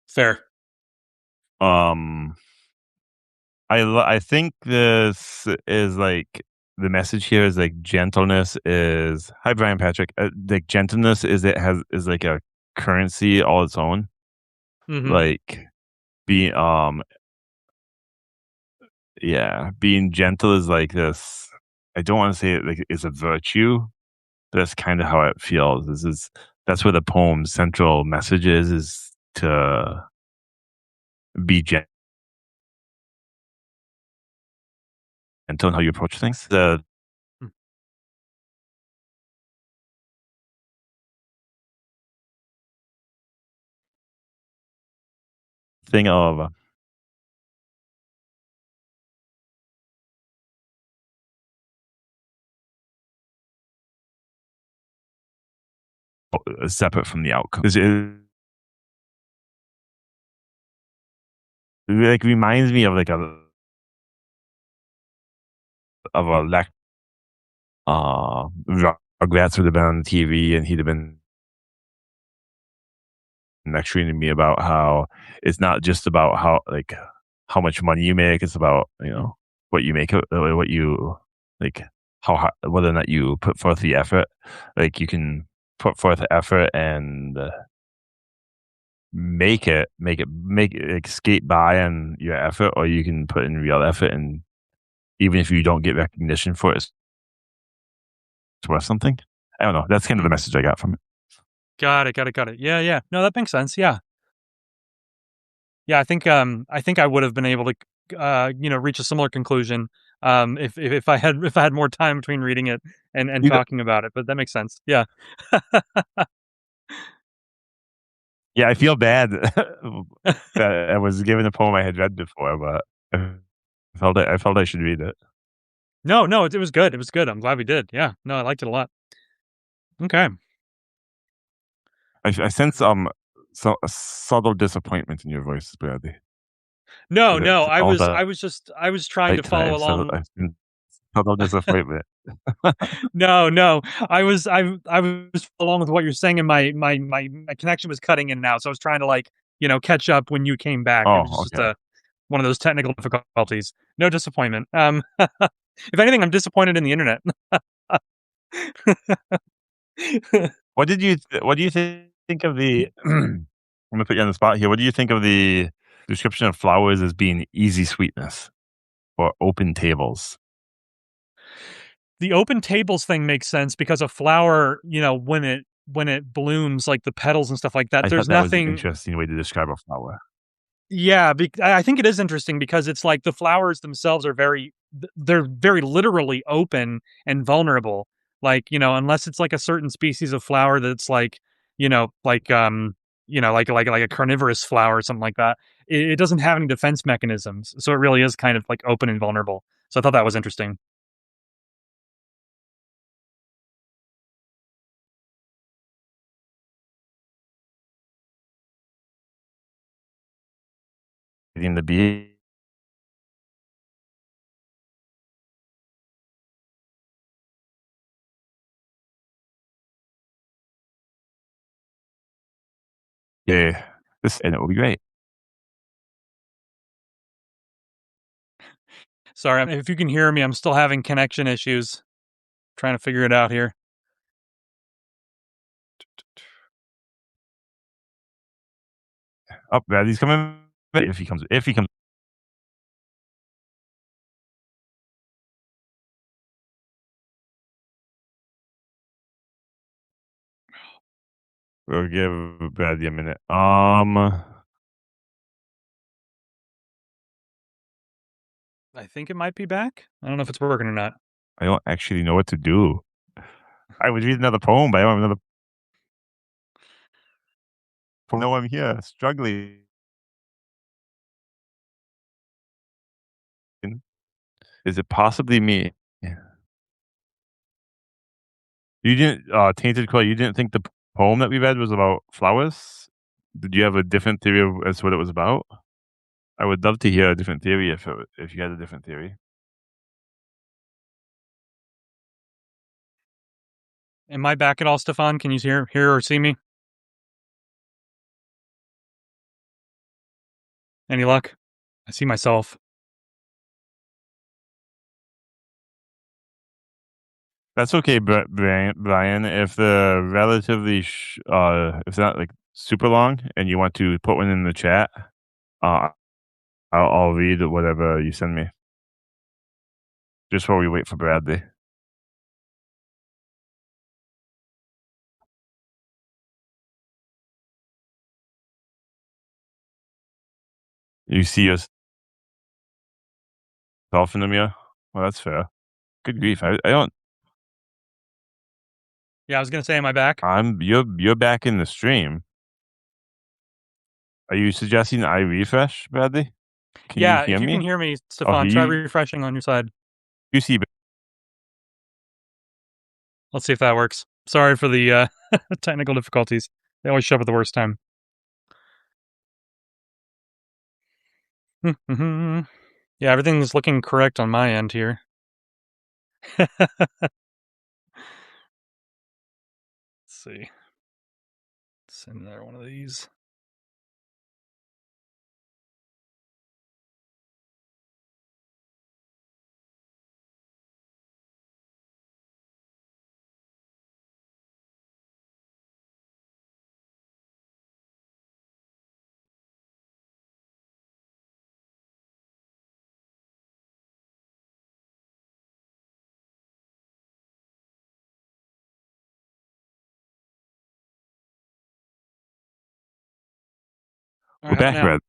Fair. I think this is like the message here is like gentleness is, hi Brian Patrick, like gentleness is like a currency all its own. Like being being gentle is like this. I don't want to say it like it's a virtue, but that's kind of how it feels. That's where the poem's central message is to be gentle in how you approach things. The thing of separate from the outcome. It like reminds me of like a Rugrats would have been on TV, and he'd have been lecturing to me about how it's not just about how much money you make. It's about what you make, what you like whether or not you put forth the effort. Like you can put forth the effort and make it like skate by on your effort, or you can put in real effort, and even if you don't get recognition for it, it's worth something. I don't know. That's kind of the message I got from it. Got it. Got it. Got it. Yeah. Yeah. No, that makes sense. Yeah. Yeah. I think I would have been able to, reach a similar conclusion, if I had more time between reading it and You know, talking about it. But that makes sense. Yeah. yeah, I feel bad that I was given a poem I had read before, but I felt I should read it. No, no, it was good. It was good. I'm glad we did. Yeah. No, I liked it a lot. Okay. I sense a subtle disappointment in your voice, Bradley. No, Is it no, all the I was trying right to follow tonight? So along. I sense subtle disappointment. No, no, I was along with what you're saying, and my connection was cutting in now, so I was trying to like catch up when you came back. It was Oh, just okay. one of those technical difficulties. No disappointment. If anything, I'm disappointed in the internet. What do you think of the I'm gonna put you on the spot here. What do you think of the description of flowers as being easy sweetness or open tables? The open tables thing makes sense because a flower, when it blooms, like the petals and stuff like that, I thought there's that was an nothing. interesting way to describe a flower. Yeah, I think it is interesting because it's like the flowers themselves are they're very literally open and vulnerable. Like, unless it's like a certain species of flower that's like, like like a carnivorous flower or something like that. It doesn't have any defense mechanisms, so it really is kind of like open and vulnerable. So I thought that was interesting. In the bee, yeah, this and it will be great. Sorry, if you can hear me, I'm still having connection issues. Trying to figure it out here. Oh, Bradley's coming. If he comes, we'll give Bradley a minute. I think it might be back. I don't know if it's working or not. I don't actually know what to do. I would read another poem, but I don't have another poem. No, I'm here struggling. Is it possibly me? Yeah. You didn't, Tainted Clay, you didn't think the poem that we read was about flowers? Did you have a different theory of as to what it was about? I would love to hear a different theory if you had a different theory. Am I back at all, Stefan? Can you hear or see me? Any luck? I see myself. That's okay, Brian. If the if it's not like super long and you want to put one in the chat, uh, I'll read whatever you send me just while we wait for Bradley. You see yourself in them, yeah? Well, that's fair. Good grief. I don't, Yeah, I was gonna say, am I back? you're back in the stream. Are you suggesting I refresh, Bradley? Can you Yeah, hear if you can me? hear me, Okay, Stefan, try refreshing on your side. you see, Let's see if that works. Sorry for the technical difficulties. They always show up at the worst time. Yeah, everything's looking correct on my end here. Let's see. Send another one of these. All We're right, how about back, now? Brad.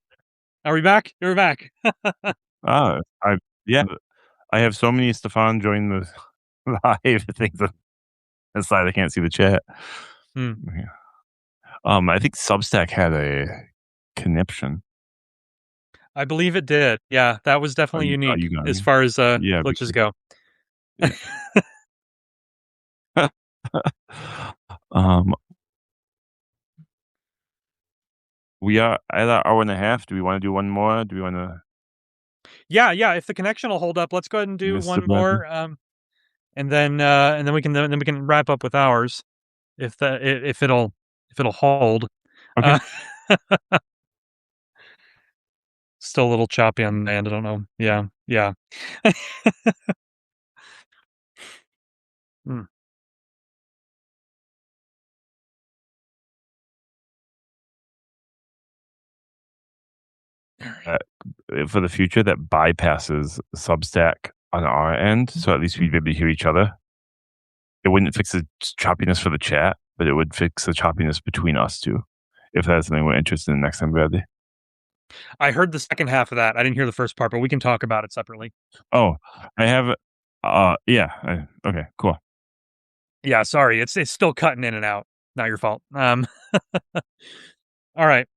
Are we back? You're back. Oh, yeah, I have so many Stefan join the live things on the side. I can't see the chat. Hmm. Yeah. I think Substack had a conniption. I believe it did. Yeah, that was definitely unique You got as me? far as Yeah, glitches go. yeah. um, we are at an hour and a half. Do we want to do one more? Do we want to Yeah, yeah. If the connection will hold up, let's go ahead and do Mr. one Bradley? more, and then we can wrap up with ours if it'll hold. Okay. Uh, still a little choppy on the end. I don't know. Yeah, yeah. Hmm. All right. For the future, that bypasses Substack on our end, so at least we'd be able to hear each other. It wouldn't fix the choppiness for the chat, but it would fix the choppiness between us two. If that's something we're interested in next time, Bradley. I heard the second half of that. I didn't hear the first part, but we can talk about it separately. Oh, I have. Yeah. Okay. Cool. Yeah, sorry. It's still cutting in and out. Not your fault. All right.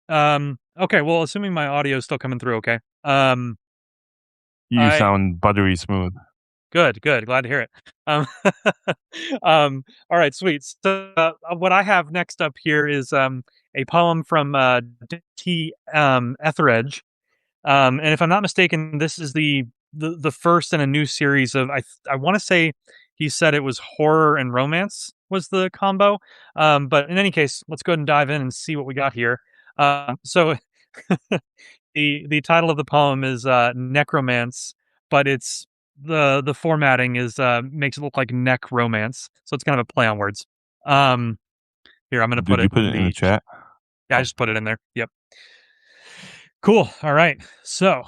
Okay, well, assuming my audio is still coming through, okay. You I sound buttery smooth. Good, good. Glad to hear it. Um, all right, sweet. So, what I have next up here is a poem from T. Etheredge. And if I'm not mistaken, this is the first in a new series of I want to say he said it was horror and romance was the combo. But in any case, let's go ahead and dive in and see what we got here. So the title of the poem is Necromance, but it's the formatting is makes it look like neck romance, so it's kind of a play on words. Here I'm going to put Did you it put in it in the the chat? yeah, I Oh, just put it in there. Yep. Cool. All right. So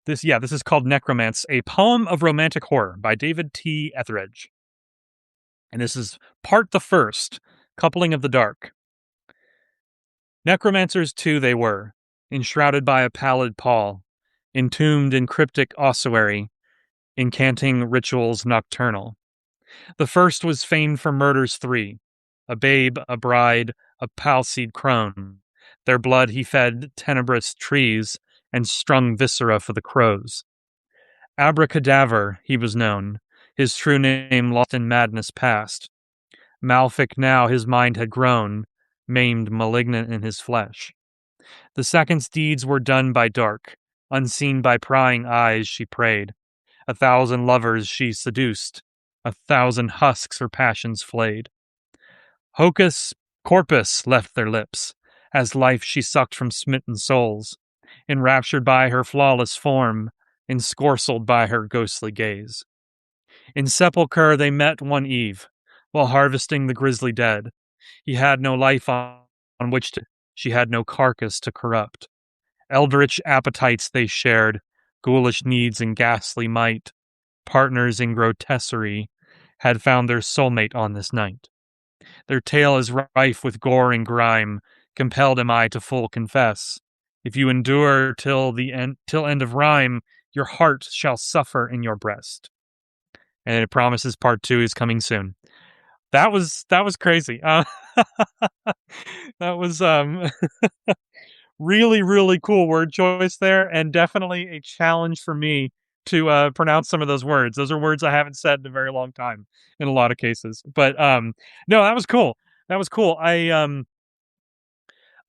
this is called Necromance, a poem of romantic horror by David T. Etheredge, and this is part the first, coupling of the dark. Necromancers too they were, enshrouded by a pallid pall, entombed in cryptic ossuary, incanting rituals nocturnal. The first was famed for murders three, a babe, a bride, a palsied crone. Their blood he fed tenebrous trees and strung viscera for the crows. Abracadaver he was known, his true name lost in madness past. Malfic now his mind had grown, maimed malignant in his flesh. The second's deeds were done by dark, unseen by prying eyes she prayed. 1,000 lovers she seduced, 1,000 husks her passions flayed. Hocus corpus left their lips, as life she sucked from smitten souls, enraptured by her flawless form, ensorcelled by her ghostly gaze. In sepulchre they met one eve, while harvesting the grisly dead. He had no life on which to, she had no carcass to corrupt. Eldritch appetites they shared, ghoulish needs and ghastly might, partners in grotesquerie, had found their soulmate on this night. Their tale is rife with gore and grime, compelled am I to full confess. If you endure till end of rhyme, your heart shall suffer in your breast. And it promises part two is coming soon. That was crazy. That was really, really cool word choice there, and definitely a challenge for me to pronounce some of those words. Those are words I haven't said in a very long time in a lot of cases. But no, that was cool. That was cool.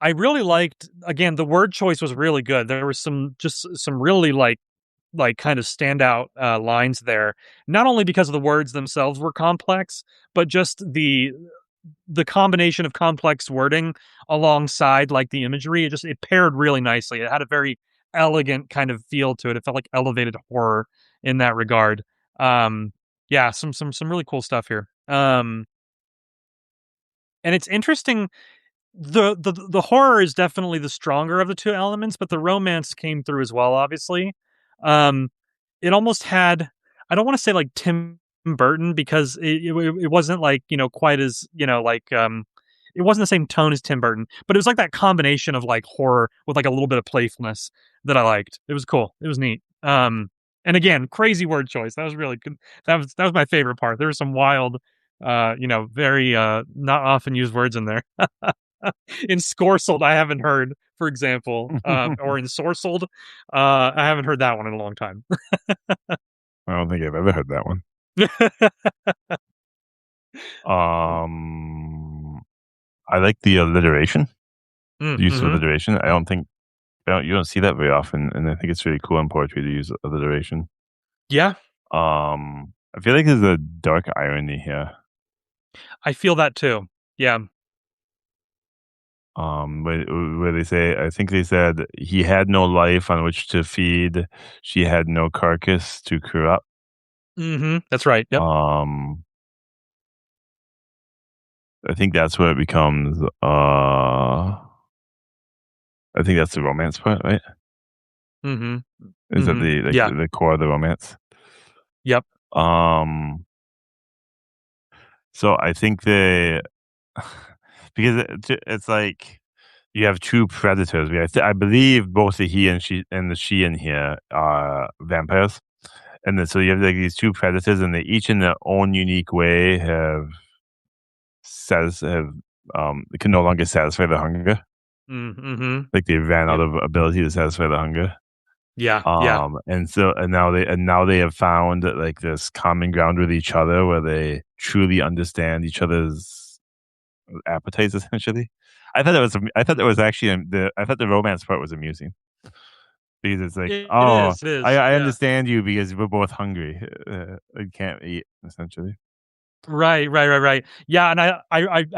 I really liked, again, the word choice was really good. There was some really kind of standout lines there. Not only because the words themselves were complex, but just the combination of complex wording alongside like the imagery, it paired really nicely. It had a very elegant kind of feel to it. It felt like elevated horror in that regard. Yeah, some really cool stuff here. And it's interesting. The horror is definitely the stronger of the two elements, but the romance came through as well. Obviously, um, it almost had. I don't want to say like Tim Burton because it wasn't like quite as it wasn't the same tone as Tim Burton, but it was like that combination of like horror with like a little bit of playfulness that I liked. It was cool. It was neat. And again, crazy word choice. That was really good. That was my favorite part. There were some wild, very not often used words in there. In Scorsold, I haven't heard, for example, or in Sorsold, I haven't heard that one in a long time. I don't think I've ever heard that one. I like the alliteration. The use of alliteration. You don't see that very often, and I think it's really cool in poetry to use alliteration. Yeah. I feel like there's a dark irony here. I feel that too. Yeah. Where they say, I think they said, he had no life on which to feed, she had no carcass to corrupt. That's right. Yep. I think that's where it becomes. I think that's the romance part, right? Is that the core of the romance? Yep. So I think because it's like you have two predators. I believe both the he and she in here are vampires, and then so you have like these two predators, and they each in their own unique way they can no longer satisfy their hunger. Like they ran out of ability to satisfy the hunger. Yeah. And now they have found like this common ground with each other where they truly understand each other's appetites. Essentially, I thought the romance part was amusing because it's like, it is. I understand you because we're both hungry. We can't eat, essentially. Right. Yeah, and I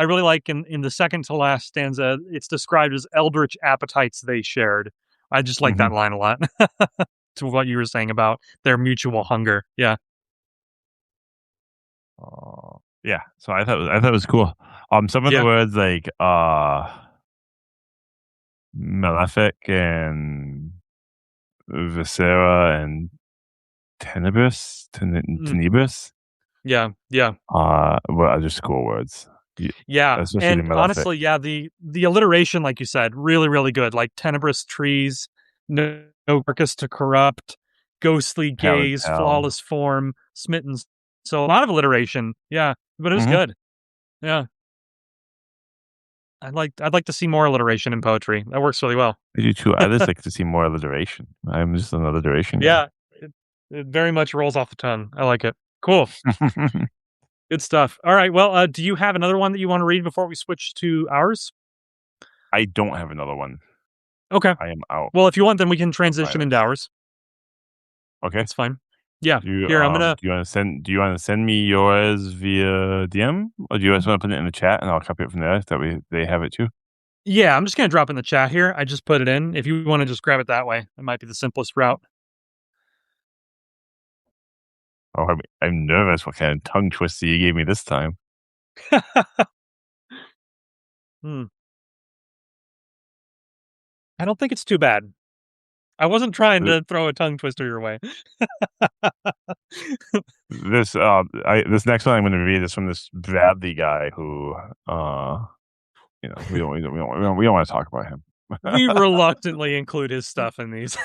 really like in the second to last stanza, it's described as eldritch appetites they shared. I just like that line a lot. To what you were saying about their mutual hunger. Yeah. Yeah. So I thought it was cool. Some of the words like malefic and viscera and tenebrous. Yeah. Well, just cool words. Yeah, and honestly, the alliteration, like you said, really, really good. Like tenebrous trees, no carcass to corrupt, ghostly gaze, flawless form, smitten. So a lot of alliteration. Yeah, but it was good. Yeah, I'd like to see more alliteration in poetry. That works really well. I do too. I just like to see more alliteration. I'm just an alliteration guy. Yeah, it very much rolls off the tongue. I like it. Cool. Good stuff. All right. Well, do you have another one that you want to read before we switch to ours? I don't have another one. Okay. I am out. Well, if you want, then we can transition into ours. Okay. That's fine. Yeah. Here, I'm gonna. Do you want to send me yours via DM, or do you just want to put it in the chat and I'll copy it from there? That they have it too. Yeah, I'm just gonna drop in the chat here. I just put it in. If you want to just grab it that way, it might be the simplest route. Oh, I'm nervous. What kind of tongue twister you gave me this time? I don't think it's too bad. I wasn't trying to throw a tongue twister your way. This next one I'm going to read is from this Bradley guy who, we don't want to talk about him. We reluctantly include his stuff in these.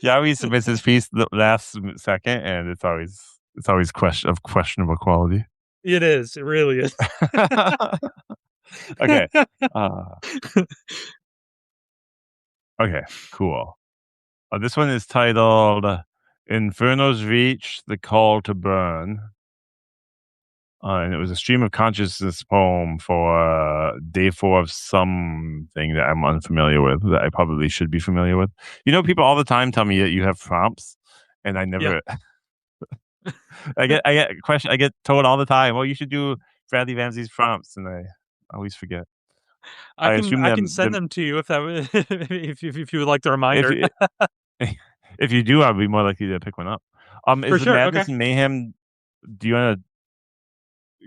He always submits his piece the last second, and it's always of questionable quality. It is. It really is. Okay. Okay, cool. This one is titled Inferno's Reach, The Call to Burn. And it was a stream of consciousness poem for day 4 of something that I'm unfamiliar with, that I probably should be familiar with. People all the time tell me that you have prompts, and I never... Yeah. I get told all the time, you should do Bradley Ramsey's prompts, and I always forget. I can send them to you if you would like the reminder. If you do, I'll be more likely to pick one up. Is the Madness and Mayhem? Do you want to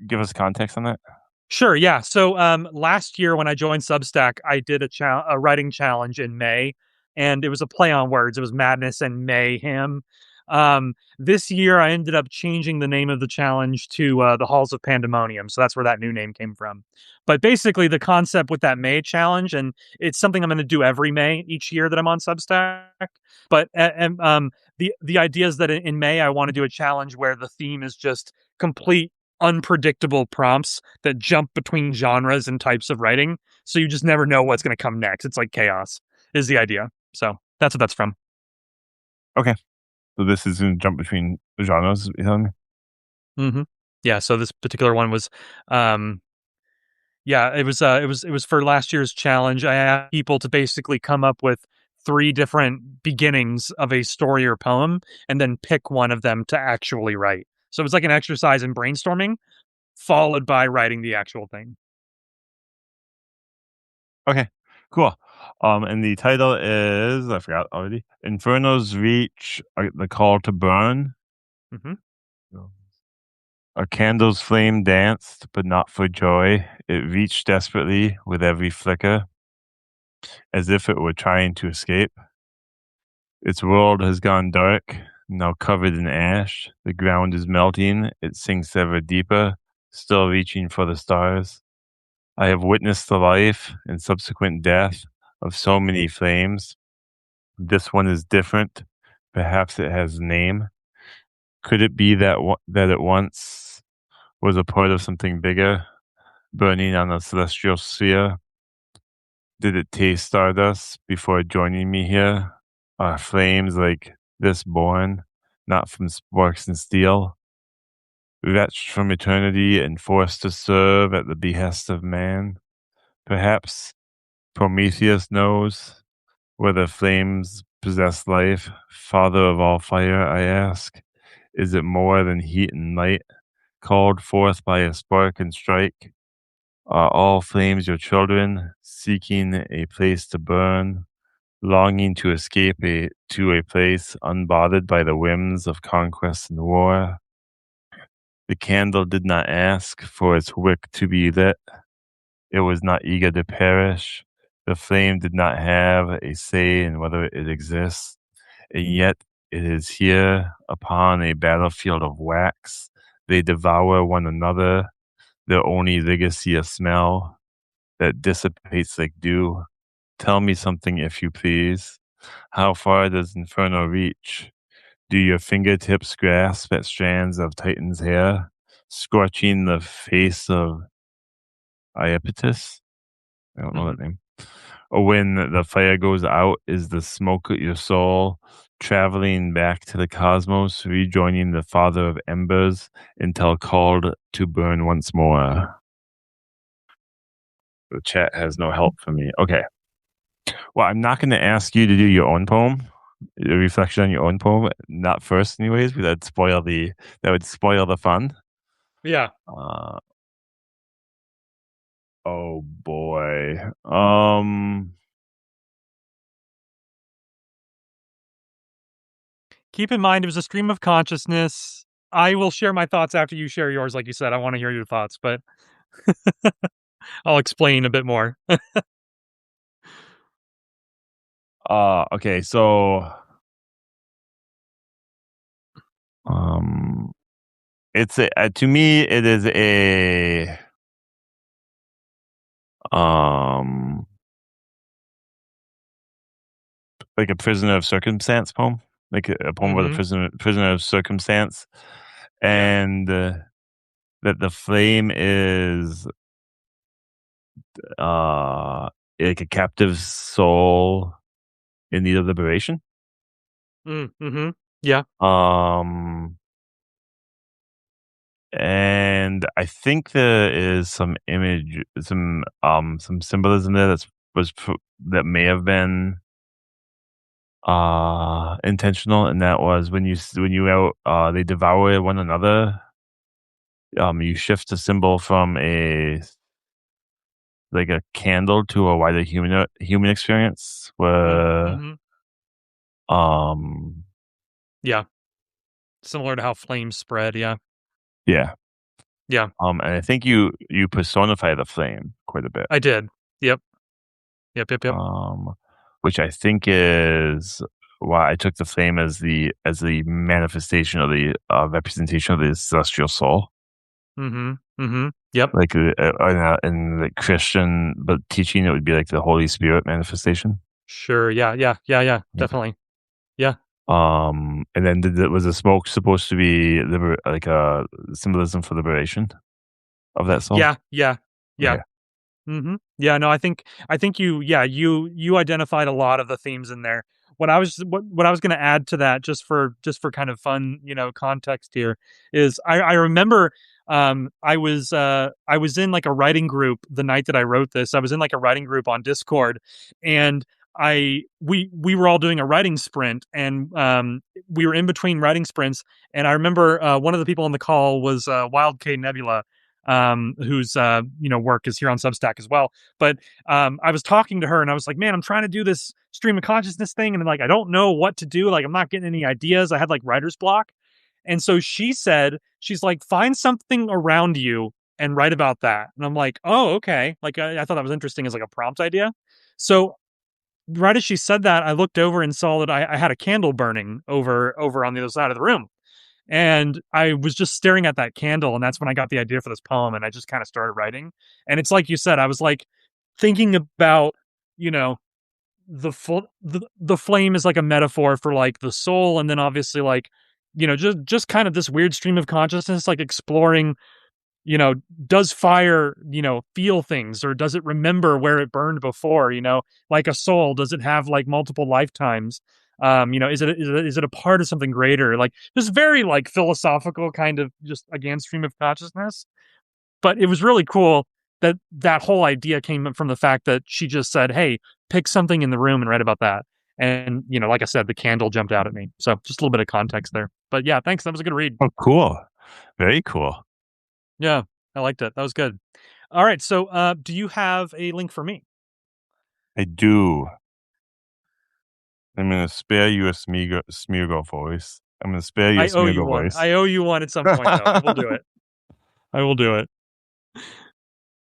give us context on that? Sure. Yeah. So last year when I joined Substack, I did a writing challenge in May, and it was a play on words. It was Madness and Mayhem. This year, I ended up changing the name of the challenge to the Halls of Pandemonium. So that's where that new name came from. But basically, the concept with that May challenge, and it's something I'm going to do every May each year that I'm on Substack. But the idea is that in May, I want to do a challenge where the theme is just complete unpredictable prompts that jump between genres and types of writing. So you just never know what's going to come next. It's like chaos is the idea. So that's what that's from. Okay. So this is going to jump between genres, you telling me? Mm-hmm. Yeah. So this particular one was, yeah, it was for last year's challenge. I asked people to basically come up with 3 different beginnings of a story or poem, and then pick one of them to actually write. So it was like an exercise in brainstorming, followed by writing the actual thing. Okay, cool. And the title is, I forgot already, Inferno's Reach, the Call to Burn. Mm-hmm. A candle's flame danced, but not for joy. It reached desperately with every flicker, as if it were trying to escape. Its world has gone dark, now covered in ash. The ground is melting. It sinks ever deeper, still reaching for the stars. I have witnessed the life and subsequent death of so many flames. This one is different. Perhaps it has a name. Could it be that it once was a part of something bigger, burning on a celestial sphere? Did it taste stardust before joining me here? Are flames like this born, not from sparks and steel, wretched from eternity and forced to serve at the behest of man? Perhaps Prometheus knows whether flames possess life. Father of all fire, I ask, is it more than heat and light, called forth by a spark and strike? Are all flames your children, seeking a place to burn, longing to escape to a place unbothered by the whims of conquest and war? The candle did not ask for its wick to be lit. It was not eager to perish. The flame did not have a say in whether it exists, and yet it is here upon a battlefield of wax. They devour one another, their only legacy a smell that dissipates like dew. Tell me something, if you please. How far does Inferno reach? Do your fingertips grasp at strands of Titan's hair, scorching the face of Iapetus? I don't know that name. Or when the fire goes out, is the smoke of your soul traveling back to the cosmos, rejoining the Father of Embers until called to burn once more? The chat has no help for me. Okay. Well, I'm not going to ask you to do your own poem, a reflection on your own poem, not first, anyways, because that would spoil the fun. Yeah. Oh boy. Keep in mind, it was a stream of consciousness. I will share my thoughts after you share yours. Like you said, I want to hear your thoughts, but I'll explain a bit more. Okay, so it's to me it is like a prisoner of circumstance poem, like a poem about a prisoner of circumstance, and that the flame is like a captive soul in need of liberation. Yeah. And I think there is some symbolism there that may have been intentional, and that was when they devour one another. You shift the symbol from a candle to a wider human experience where yeah, similar to how flames spread. Yeah. And I think you personify the flame quite a bit. I did. Yep. Which I think is why I took the flame as the manifestation of the representation of the celestial soul. Mm-hmm. Mm-hmm. Yep. Like in the Christian, but teaching it would be like the Holy Spirit manifestation. Sure. Yeah. Yeah. Yeah. Yeah. Yeah. Definitely. Yeah. And then was the smoke supposed to be like a symbolism for liberation of that soul? Yeah. Yeah. Yeah. Okay. Yeah, no, I think you identified a lot of the themes in there. What I was going to add to that, just for kind of fun, context here, is I remember I was in like a writing group the night that I wrote this. I was in like a writing group on Discord, and we were all doing a writing sprint, and we were in between writing sprints, and I remember one of the people on the call was Wild K Nebula, whose work is here on Substack as well. But I was talking to her and I was like, man, I'm trying to do this stream of consciousness thing, and like I don't know what to do. Like I'm not getting any ideas. I had like writer's block. And so she's like, find something around you and write about that. And I'm like, oh, okay. Like I thought that was interesting as like a prompt idea. So right as she said that, I looked over and saw that I had a candle burning over on the other side of the room. And I was just staring at that candle, and that's when I got the idea for this poem, and I just kind of started writing. And it's like you said, I was like thinking about, you know, the flame is like a metaphor for like the soul, and then obviously like, just kind of this weird stream of consciousness, like exploring, does fire, feel things, or does it remember where it burned before? Like a soul, does it have like multiple lifetimes? Is it a part of something greater? Like just very like philosophical kind of just again stream of consciousness. But it was really cool that that whole idea came from the fact that she just said, "Hey, pick something in the room and write about that." And like I said, the candle jumped out at me. So just a little bit of context there. But yeah, thanks. That was a good read. Oh, cool. Very cool. Yeah, I liked it. That was good. All right. So, do you have a link for me? I do. I'm going to spare you a Smeargle voice. I'm going to spare you a I owe you Smeargle one. voice. I owe you one at some point, though. I will do it. I will do it.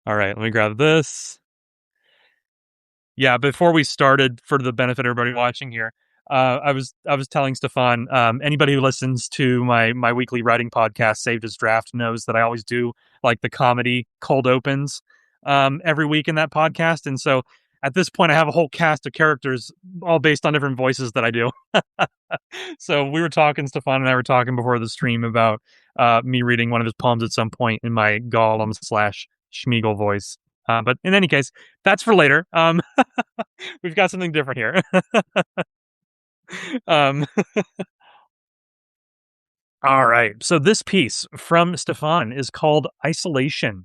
All right. Let me grab this. Yeah, before we started, for the benefit of everybody watching here, I was telling Stefan, anybody who listens to my weekly writing podcast, Saved as Draft, knows that I always do like the comedy cold opens every week in that podcast, and so at this point, I have a whole cast of characters, all based on different voices that I do. So we were talking, Stefan and I were talking before the stream about me reading one of his poems at some point in my Gollum slash Schmeagle voice. But in any case, that's for later. We've got something different here. um, all right. So this piece from Stefan is called Isolation.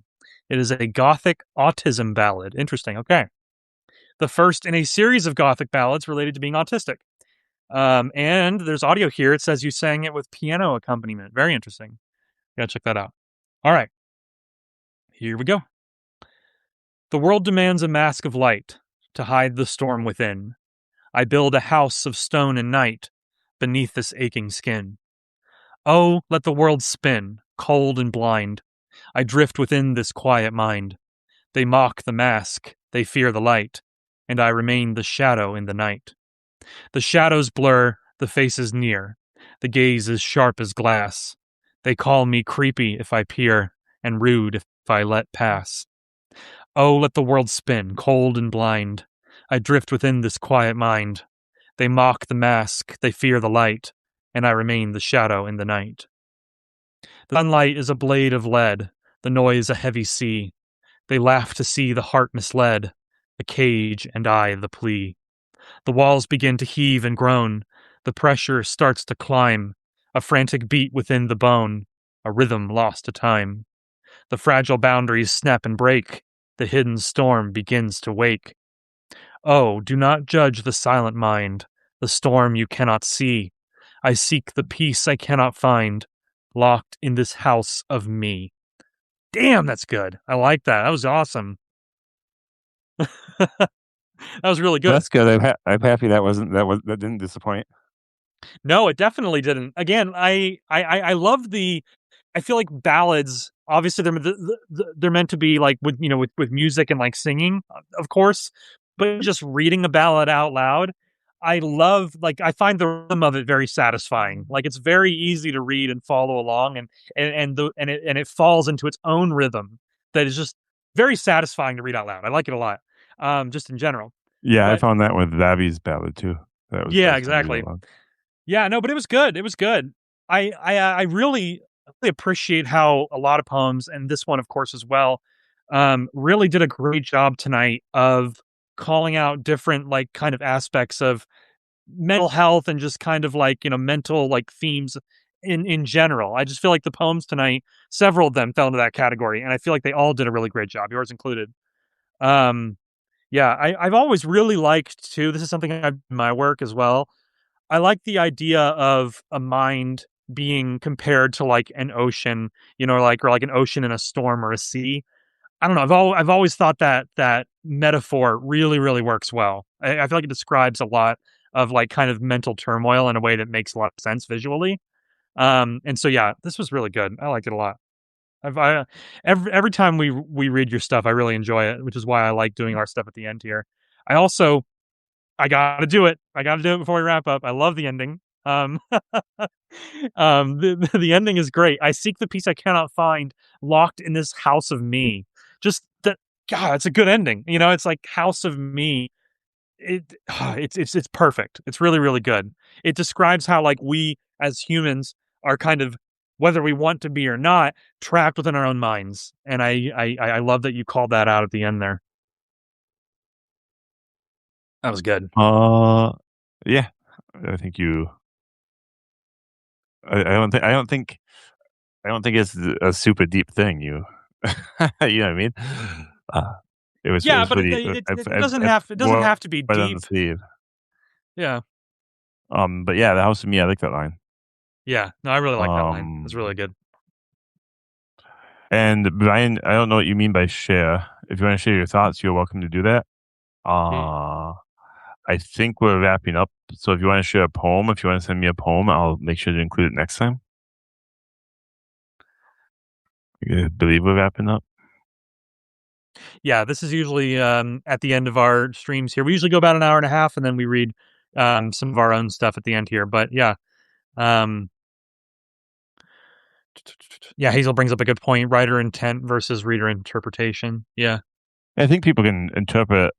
It is a Gothic autism ballad. Interesting. Okay. The first in a series of Gothic ballads related to being autistic. And there's audio here. It says you sang it with piano accompaniment. Very interesting. Gotta check that out. All right. Here we go. The world demands a mask of light to hide the storm within. I build a house of stone and night beneath this aching skin. Oh, let the world spin, cold and blind. I drift within this quiet mind. They mock the mask, they fear the light, and I remain the shadow in the night. The shadows blur, the faces near, the gaze is sharp as glass. They call me creepy if I peer, and rude if I let pass. Oh, let the world spin, cold and blind. I drift within this quiet mind. They mock the mask, they fear the light, and I remain the shadow in the night. The sunlight is a blade of lead, the noise a heavy sea. They laugh to see the heart misled, a cage and I the plea. The walls begin to heave and groan, the pressure starts to climb, a frantic beat within the bone, a rhythm lost to time. The fragile boundaries snap and break, the hidden storm begins to wake. Oh, do not judge the silent mind, the storm you cannot see. I seek the peace I cannot find, locked in this house of me. Damn, that's good. I like that. That was awesome. That was really good. That's good. I'm happy that didn't disappoint. No, it definitely didn't. Again, I love the. I feel like ballads. Obviously, they're meant to be like with music and like singing, of course. But just reading a ballad out loud, I love, like, I find the rhythm of it very satisfying. Like, it's very easy to read and follow along, and it falls into its own rhythm that is just very satisfying to read out loud. I like it a lot, just in general. Yeah, I But found that with Vavi's ballad too. yeah, That's fun to read exactly. out loud. Yeah, no, but it was good. It was good. I really appreciate how a lot of poems, and this one, of course, as well, really did a great job tonight of calling out different, like, kind of aspects of mental health and just kind of like, mental, like, themes in general. I just feel like the poems tonight, several of them fell into that category, and I feel like they all did a really great job, yours included. Um, yeah, I've always really liked too. This is something I've in my work as well. I like the idea of a mind being compared to like an ocean, or like an ocean in a storm or a sea. I don't know. I've always thought that that metaphor really, really works well. I feel like it describes a lot of like kind of mental turmoil in a way that makes a lot of sense visually. And so yeah, this was really good. I liked it a lot. Every time we read your stuff, I really enjoy it, which is why I like doing our stuff at the end here. I also I gotta do it. I gotta do it before we wrap up. I love the ending. The ending is great. I seek the peace I cannot find, locked in this house of me. Just that, God, it's a good ending. It's like House of Me. It's perfect. It's really, really good. It describes how, like, we as humans are kind of, whether we want to be or not, trapped within our own minds. And I love that you called that out at the end there. That was good. Yeah, I think you. I don't think it's a super deep thing. You know what I mean? Uh, it Yeah, was but pretty. it doesn't Well, have to be right on the deep. sleeve. Yeah. But yeah, the house of me. I like that line. Yeah. No, I really like that line. It's really Um, good. and Brian, I don't know what you mean by share. If you want to share your thoughts, you're welcome to do that. Uh, I think we're wrapping up. So if you want to share a poem, if you want to send me a poem, I'll make sure to include it next time. I believe we're wrapping up. Yeah, this is usually at the end of our streams here. We usually go about an hour and a half, and then we read some of our own stuff at the end here. But yeah, um, yeah, Hazel brings up a good point: writer intent versus reader interpretation. Yeah, I think people can interpret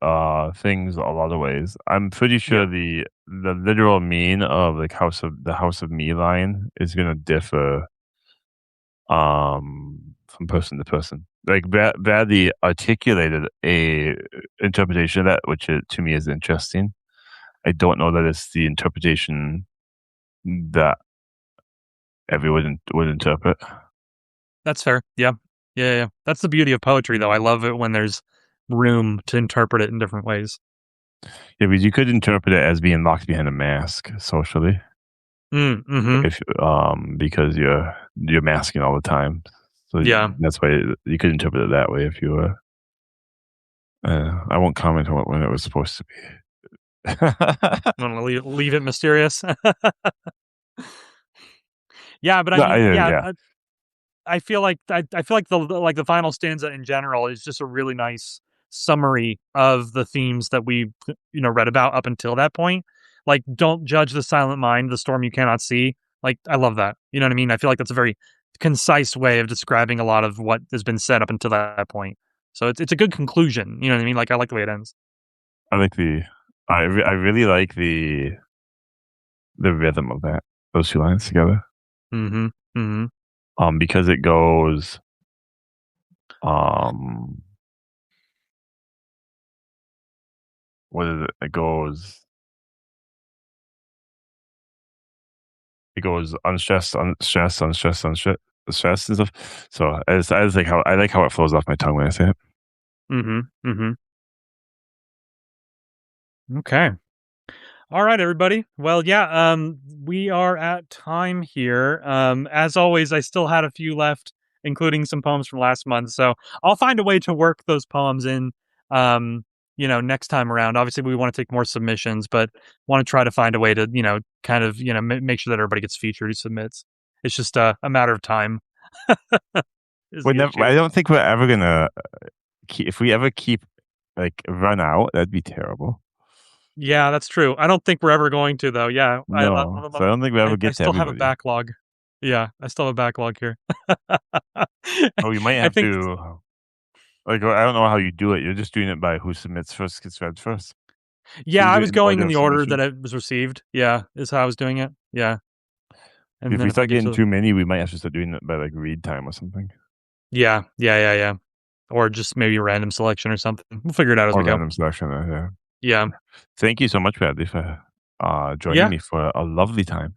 things a lot of ways. I'm pretty yeah, sure the literal mean of like house of me line is going to differ from person to person. Like Bradley articulated a interpretation of that, which to me is interesting. I don't know that it's the interpretation that everyone would interpret. that's fair. Yeah, yeah, yeah. That's the beauty of poetry, though. I love it when there's room to interpret it in different ways. Yeah, because you could interpret it as being locked behind a mask socially, Mm-hmm. if because you're masking all the time. So Yeah. that's why you could interpret it that way if you were. I won't comment on when it was supposed to be. I'm gonna leave it mysterious. Yeah, but I No, mean, yeah, yeah, I feel like I feel like the final stanza in general is just a really nice summary of the themes that we read about up until that point. Like, don't judge the silent mind, the storm you cannot see. Like, I love that. You know what I mean? I feel like that's a very concise way of describing a lot of what has been said up until that point. So it's a good conclusion. You know what I mean? Like, I like the way it ends. I like I really like the rhythm of those two lines together. Mm-hmm. Mm-hmm. Because it goes, um, what is it? It goes unstressed, unstressed, unstressed, unstressed, stressed and stuff. So I just like how it flows off my tongue when I say it. Mm-hmm. Mm-hmm. Okay. All right, everybody. Well, yeah, we are at time here. As always, I still had a few left, including some poems from last month. So I'll find a way to work those poems in, next time around. Obviously, we want to take more submissions, but want to try to find a way to, kind of, make sure that everybody gets featured who submits. It's just a matter of time is the issue. I don't think we're ever gonna if we ever keep like run out, that'd be terrible. Yeah, that's true. I don't think we're ever going to though. Yeah, No, so I don't think we ever I get to still have a everybody. backlog. Yeah, I still have a backlog here. Oh, you might I have think to. Like, I don't know how you do it. You're just doing it by who submits first gets read first. So yeah, you I do it was in going order in of the order that submission. it was received. Yeah, is how I was doing it. Yeah, and If then we if I start get getting to too many, we might have to start doing it by like read time or something. yeah, or just maybe a random selection or something. We'll figure it out as Or we go. random selection. Yeah. Yeah, Thank you so much, Bradley, for joining yeah, me for a lovely time.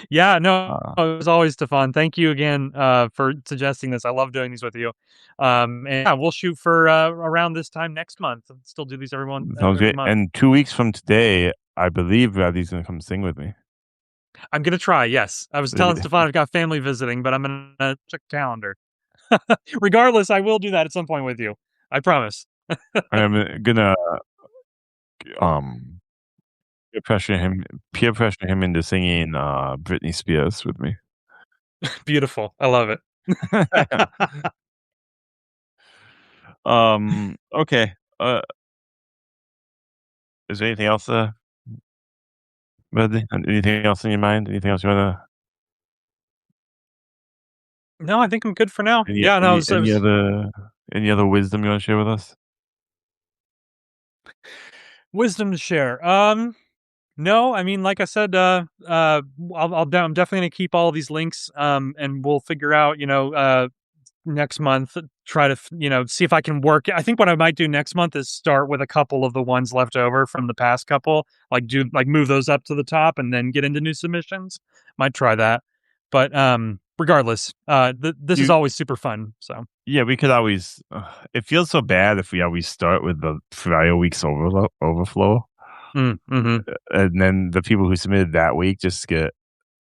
yeah. No, Uh, it was always Stefan. Thank you again for suggesting this. I love doing these with you. And yeah, we'll shoot for around this time next month. Still do these Sounds every great. month. And 2 weeks from today, I believe Bradley's going to come sing with me. I'm gonna try. Yes, I was telling Stefan I've got family visiting, but I'm gonna check the calendar. Regardless, I will do that at some point with you. I promise. I'm gonna um peer pressure him into singing Britney Spears with me. Beautiful. I love it. Okay. Is there anything else, Bradley? Anything else in your mind? Anything else you wanna? No, I think I'm good for now. Any Yeah, no, any any other any other wisdom you wanna share with us? wisdom to share. No, I mean, like I said, I'm definitely gonna keep all these links, and we'll figure out, next month, try to, see if I can work. I think what I might do next month is start with a couple of the ones left over from the past couple, like move those up to the top and then get into new submissions. Might try that, but regardless, this is You always super fun. So, Yeah, we could always it feels so bad if we always start with the prior week's overflow, mm-hmm. and then the people who submitted that week just get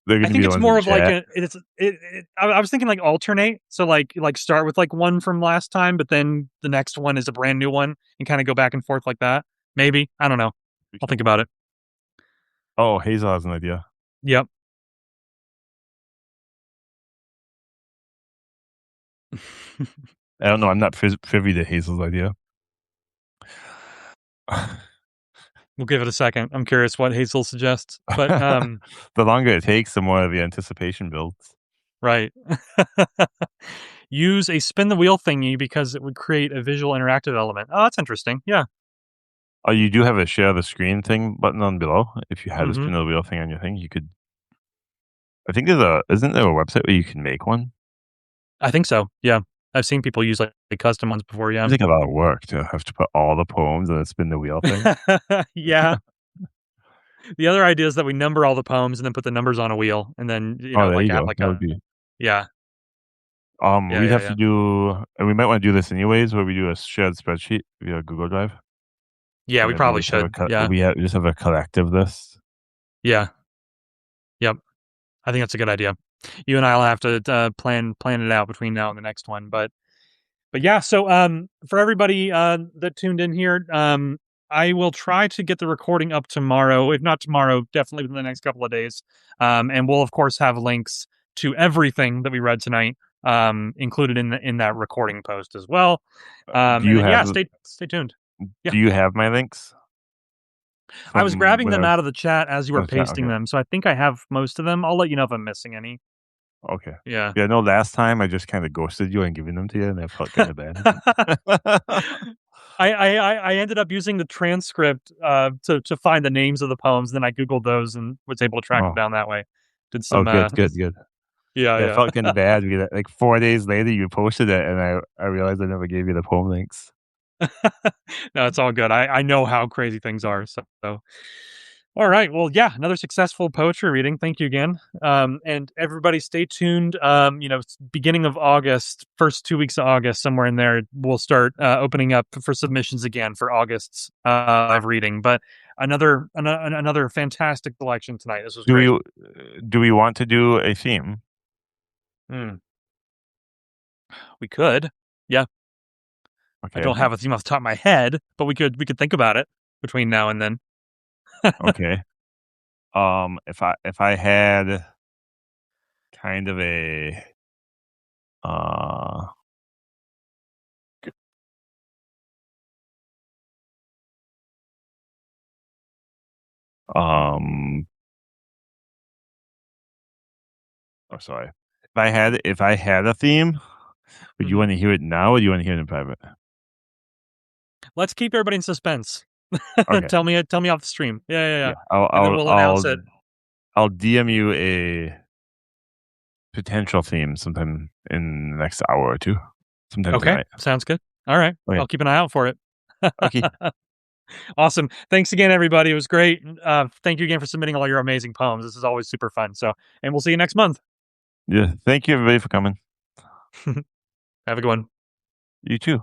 they're I gonna be think the it's ones in more the of like chat. I was thinking like alternate. So like start with like one from last time, but then the next one is a brand new one and kind of go back and forth like that. Maybe. I don't know. I'll think about it. Oh, Hazel has an idea. Yep. I don't know, I'm not privy to Hazel's idea. We'll give it a second. I'm curious what Hazel suggests. But The longer it takes, the more the anticipation builds. right. Use a spin the wheel thingy because it would create a visual interactive element. Oh, that's interesting. Yeah. Oh, you do have a share the screen thing button on below. If you had a Hmm. spin the wheel thing on your thing, you could I think isn't there a website where you can make one? I think so. Yeah. I've seen people use like custom ones before. Yeah. Seems like a lot of work to have to put all the poems on a spin the wheel thing. Yeah. The other idea is that we number all the poems and then put the numbers on a wheel and then, Oh, there like you have go. like That would a be yeah. Yeah, we'd yeah, have to yeah. do and we might wanna do this anyways, where we do a shared spreadsheet via Google Drive, Yeah, and we then we probably just have should. Yeah. we just have a collective list. Yeah. Yep. I think that's a good idea. You and I'll have to plan it out between now and the next one, but yeah, so for everybody that tuned in here, I will try to get the recording up tomorrow. If not tomorrow, definitely within the next couple of days. And we'll of course have links to everything that we read tonight included in that recording post as well. Do And you then have yeah, stay tuned. Yeah. do you have my links I was from grabbing when I them was out of the chat as you on were the chat? pasting Okay. them, so I think I have most of them. I'll let you know if I'm missing any. Okay. Yeah. Yeah, no, last time I just kinda ghosted you and giving them to you, and I felt kinda bad. I ended up using the transcript to find the names of the poems. Then I googled those and was able to track them Oh. down that way. Did Oh, some good. yeah, Yeah, I yeah. felt kinda bad because, like, 4 days later, you posted it, and I realized I never gave you the poem links. No, it's all good. I know how crazy things are. So all right. Well, yeah, another successful poetry reading. Thank you again. And everybody stay tuned. Beginning of August, first 2 weeks of August, somewhere in there, we'll start opening up for submissions again for August's live reading. But another fantastic selection tonight. This was Do great. we do we want to do a theme? Hmm. We could. Yeah. I Okay, don't have a theme off the top of my head, but we could think about it between now and then. okay. If I had kind of a, uh Oh, sorry. If I had a theme, would you Mhm. want to hear it now, or do you want to hear it in private? Let's keep everybody in suspense. Okay. Tell me off the stream. Yeah. Yeah. I'll And then I'll we'll announce I'll it. I'll DM you a potential theme sometime in the next hour or two. Sometime Okay. tonight. Sounds good. All right. Okay. I'll keep an eye out for it. Okay. Awesome. Thanks again, everybody. It was great. Thank you again for submitting all your amazing poems. This is always super fun. And we'll see you next month. Yeah. Thank you, everybody, for coming. Have a good one. You too.